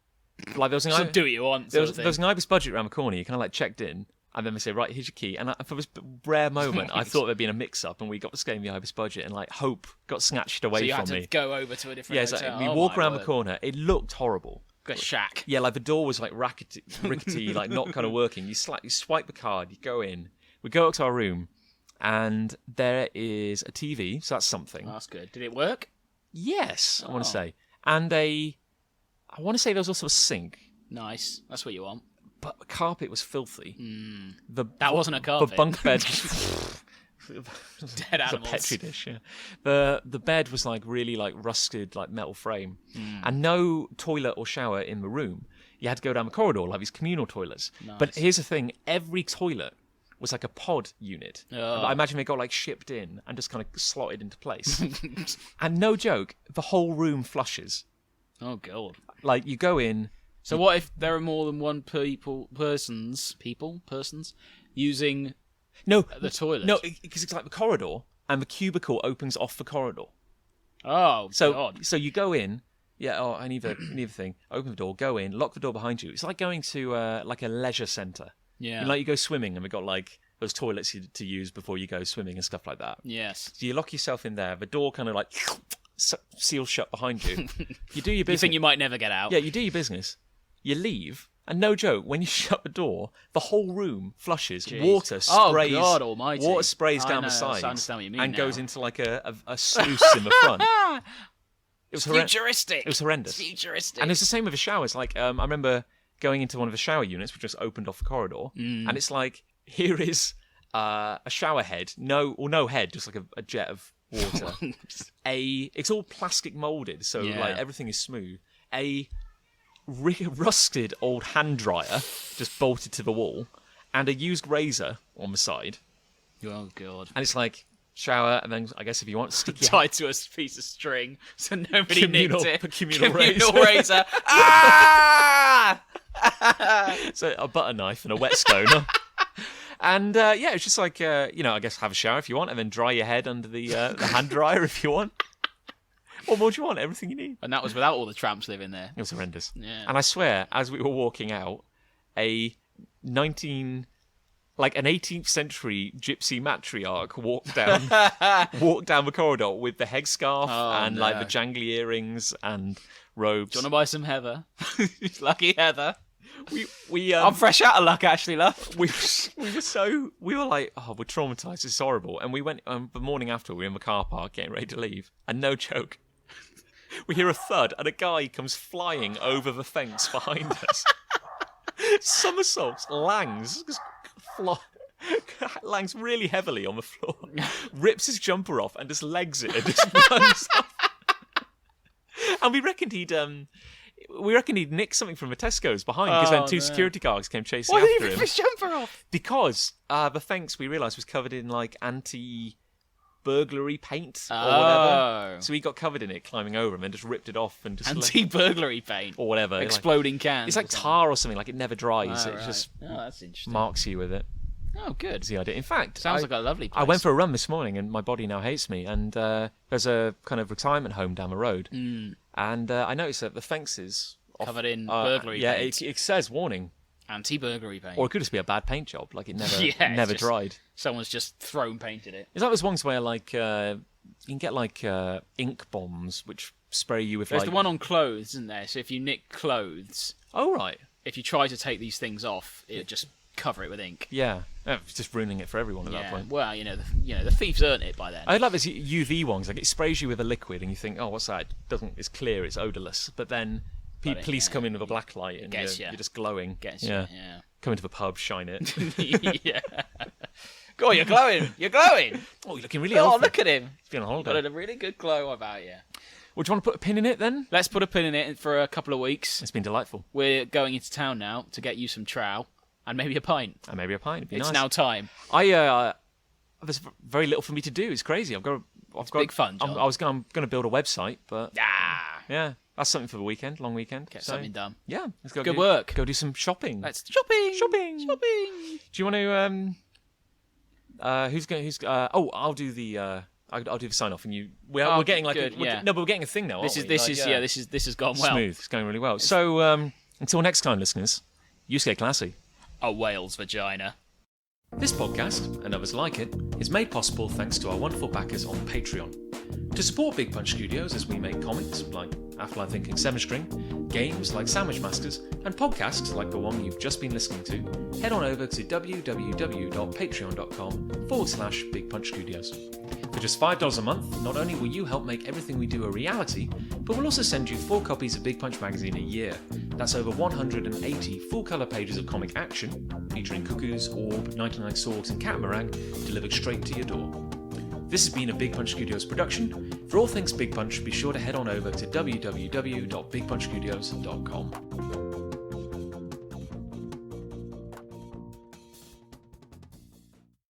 Like there was an do what you want. There was an Ibis budget around the corner. You kind of like checked in. And then they say, right, here's your key. And for this rare moment, I thought there'd been a mix-up, and we got to stay in the Ibis budget, and like hope got snatched away from me. So you had to go over to a different hotel. We walk around the corner. It looked horrible. A shack. Yeah, like the door was like rickety, like not kind of working. You swipe the card, you go in. We go up to our room, and there is a TV, so that's something. That's good. Did it work? Yes, I want to say. And I want to say there was also a sink. Nice. That's what you want. carpet was filthy. That wasn't a carpet. The bunk bed. Dead animals. A petri dish. Yeah. The bed was like really like rusted like metal frame, and no toilet or shower in the room. You had to go down the corridor like these communal toilets. Nice. But here's the thing: every toilet was like a pod unit. I imagine they got like shipped in and just kind of slotted into place. And no joke, the whole room flushes. Oh god! Like you go in. So what if there are more than one persons using the toilet? No, because it's like the corridor, and the cubicle opens off the corridor. Oh, God. So you go in. Yeah. Oh, I need the thing. Open the door. Go in. Lock the door behind you. It's like going to like a leisure centre. Yeah. You know, like you go swimming, and we've got like those toilets to use before you go swimming and stuff like that. Yes. So you lock yourself in there. The door kind of like seals shut behind you. You do your business. You think you might never get out? Yeah. You do your business. You leave. And no joke, when you shut the door, the whole room flushes. Jeez. Water sprays. Oh, God almighty. Water sprays down the I sides understand what you mean and now. goes into like a sluice in the front. It was futuristic. It was horrendous. Futuristic. And it's the same with the showers. Like I remember going into one of the shower units, which just opened off the corridor, and it's like here is a shower head, no head, just like a jet of water. It's all plastic molded, so like everything is smooth. A rusted old hand dryer just bolted to the wall, and a used razor on the side. Oh god! And it's like shower, and then I guess if you want, stick your tied to a piece of string so nobody nicked it. Communal razor. Ah! So a butter knife and a whetstone. And it's just like I guess have a shower if you want, and then dry your head under the hand dryer if you want. What more do you want? Everything you need. And that was without all the tramps living there. It was horrendous. Yeah. And I swear, as we were walking out, an 18th century gypsy matriarch walked down the corridor with the headscarf and like the jangly earrings and robes. Do you want to buy some heather? Lucky heather. I'm fresh out of luck, actually, love. We were like, oh, we're traumatized. It's horrible. And we went the morning after. We were in the car park getting ready to leave, and no joke, we hear a thud, and a guy comes flying over the fence behind us. Somersaults, langs really heavily on the floor, rips his jumper off, and just legs it and just runs off. And we reckoned he'd nicked something from the Tesco's behind, because then two security guards came chasing after him. Why did he rip his jumper off? Because the fence, we realised, was covered in like anti-burglary paint or whatever. So he got covered in it, climbing over him, and just ripped it off and just anti-burglary paint or whatever, exploding cans. It's like tar or something. Like it never dries. It just that's interesting. Marks you with it. Oh, good. That's the idea. In fact, sounds like a lovely place. I went for a run this morning, and my body now hates me. And there's a kind of retirement home down the road, and I noticed that the fences covered in burglary paint. Yeah, it says warning. Anti-burglary paint. Or it could just be a bad paint job, like it never dried. Someone's just painted it. It's like those ones where like you can get like ink bombs which spray you with. There's the one on clothes, isn't there? So if you nick clothes, oh right, if you try to take these things off, it just cover it with ink. Yeah, it's just ruining it for everyone at that point. Well, the thieves earned it by then. I like those UV ones, like it sprays you with a liquid, and you think, oh, what's that? It's clear, it's odorless, but then. Police come in with a black light and you're just glowing. Yeah. Come into the pub, shine it. Yeah. God, you're glowing. You're glowing. Oh, you're looking really healthy. Oh, look at him. He's been on holiday. Got a really good glow about you. Well, do you want to put a pin in it then? Let's put a pin in it for a couple of weeks. It's been delightful. We're going into town now to get you some trow and maybe a pint. It'd be it's nice. Now time. There's very little for me to do. It's crazy. I've got big fun, John. I'm going to build a website, but yeah. That's something for the weekend, long weekend. Get something done. Yeah, let's go. Good work. Go do some shopping. Let's shopping. Do you want to? I'll do the. I'll do the sign off, and you. We're getting like good, no, but we're getting a thing now. This has gone well. Smooth. It's going really well. So until next time, listeners, you stay classy. A whale's vagina. This podcast and others like it is made possible thanks to our wonderful backers on Patreon. To To support Big Punch Studios as we make comics like Afterlife Thinking 7-String, games like Sandwich Masters, and podcasts like the one you've just been listening to, head on over to www.patreon.com/Big Punch Studios. For just $5 a month, not only will you help make everything we do a reality, but we'll also send you 4 copies of Big Punch magazine a year. That's over 180 full-colour pages of comic action, featuring Cuckoos, Orb, 99 Swords and Catamaran, delivered straight to your door. This has been a Big Punch Studios production. For all things Big Punch, be sure to head on over to www.bigpunchstudios.com.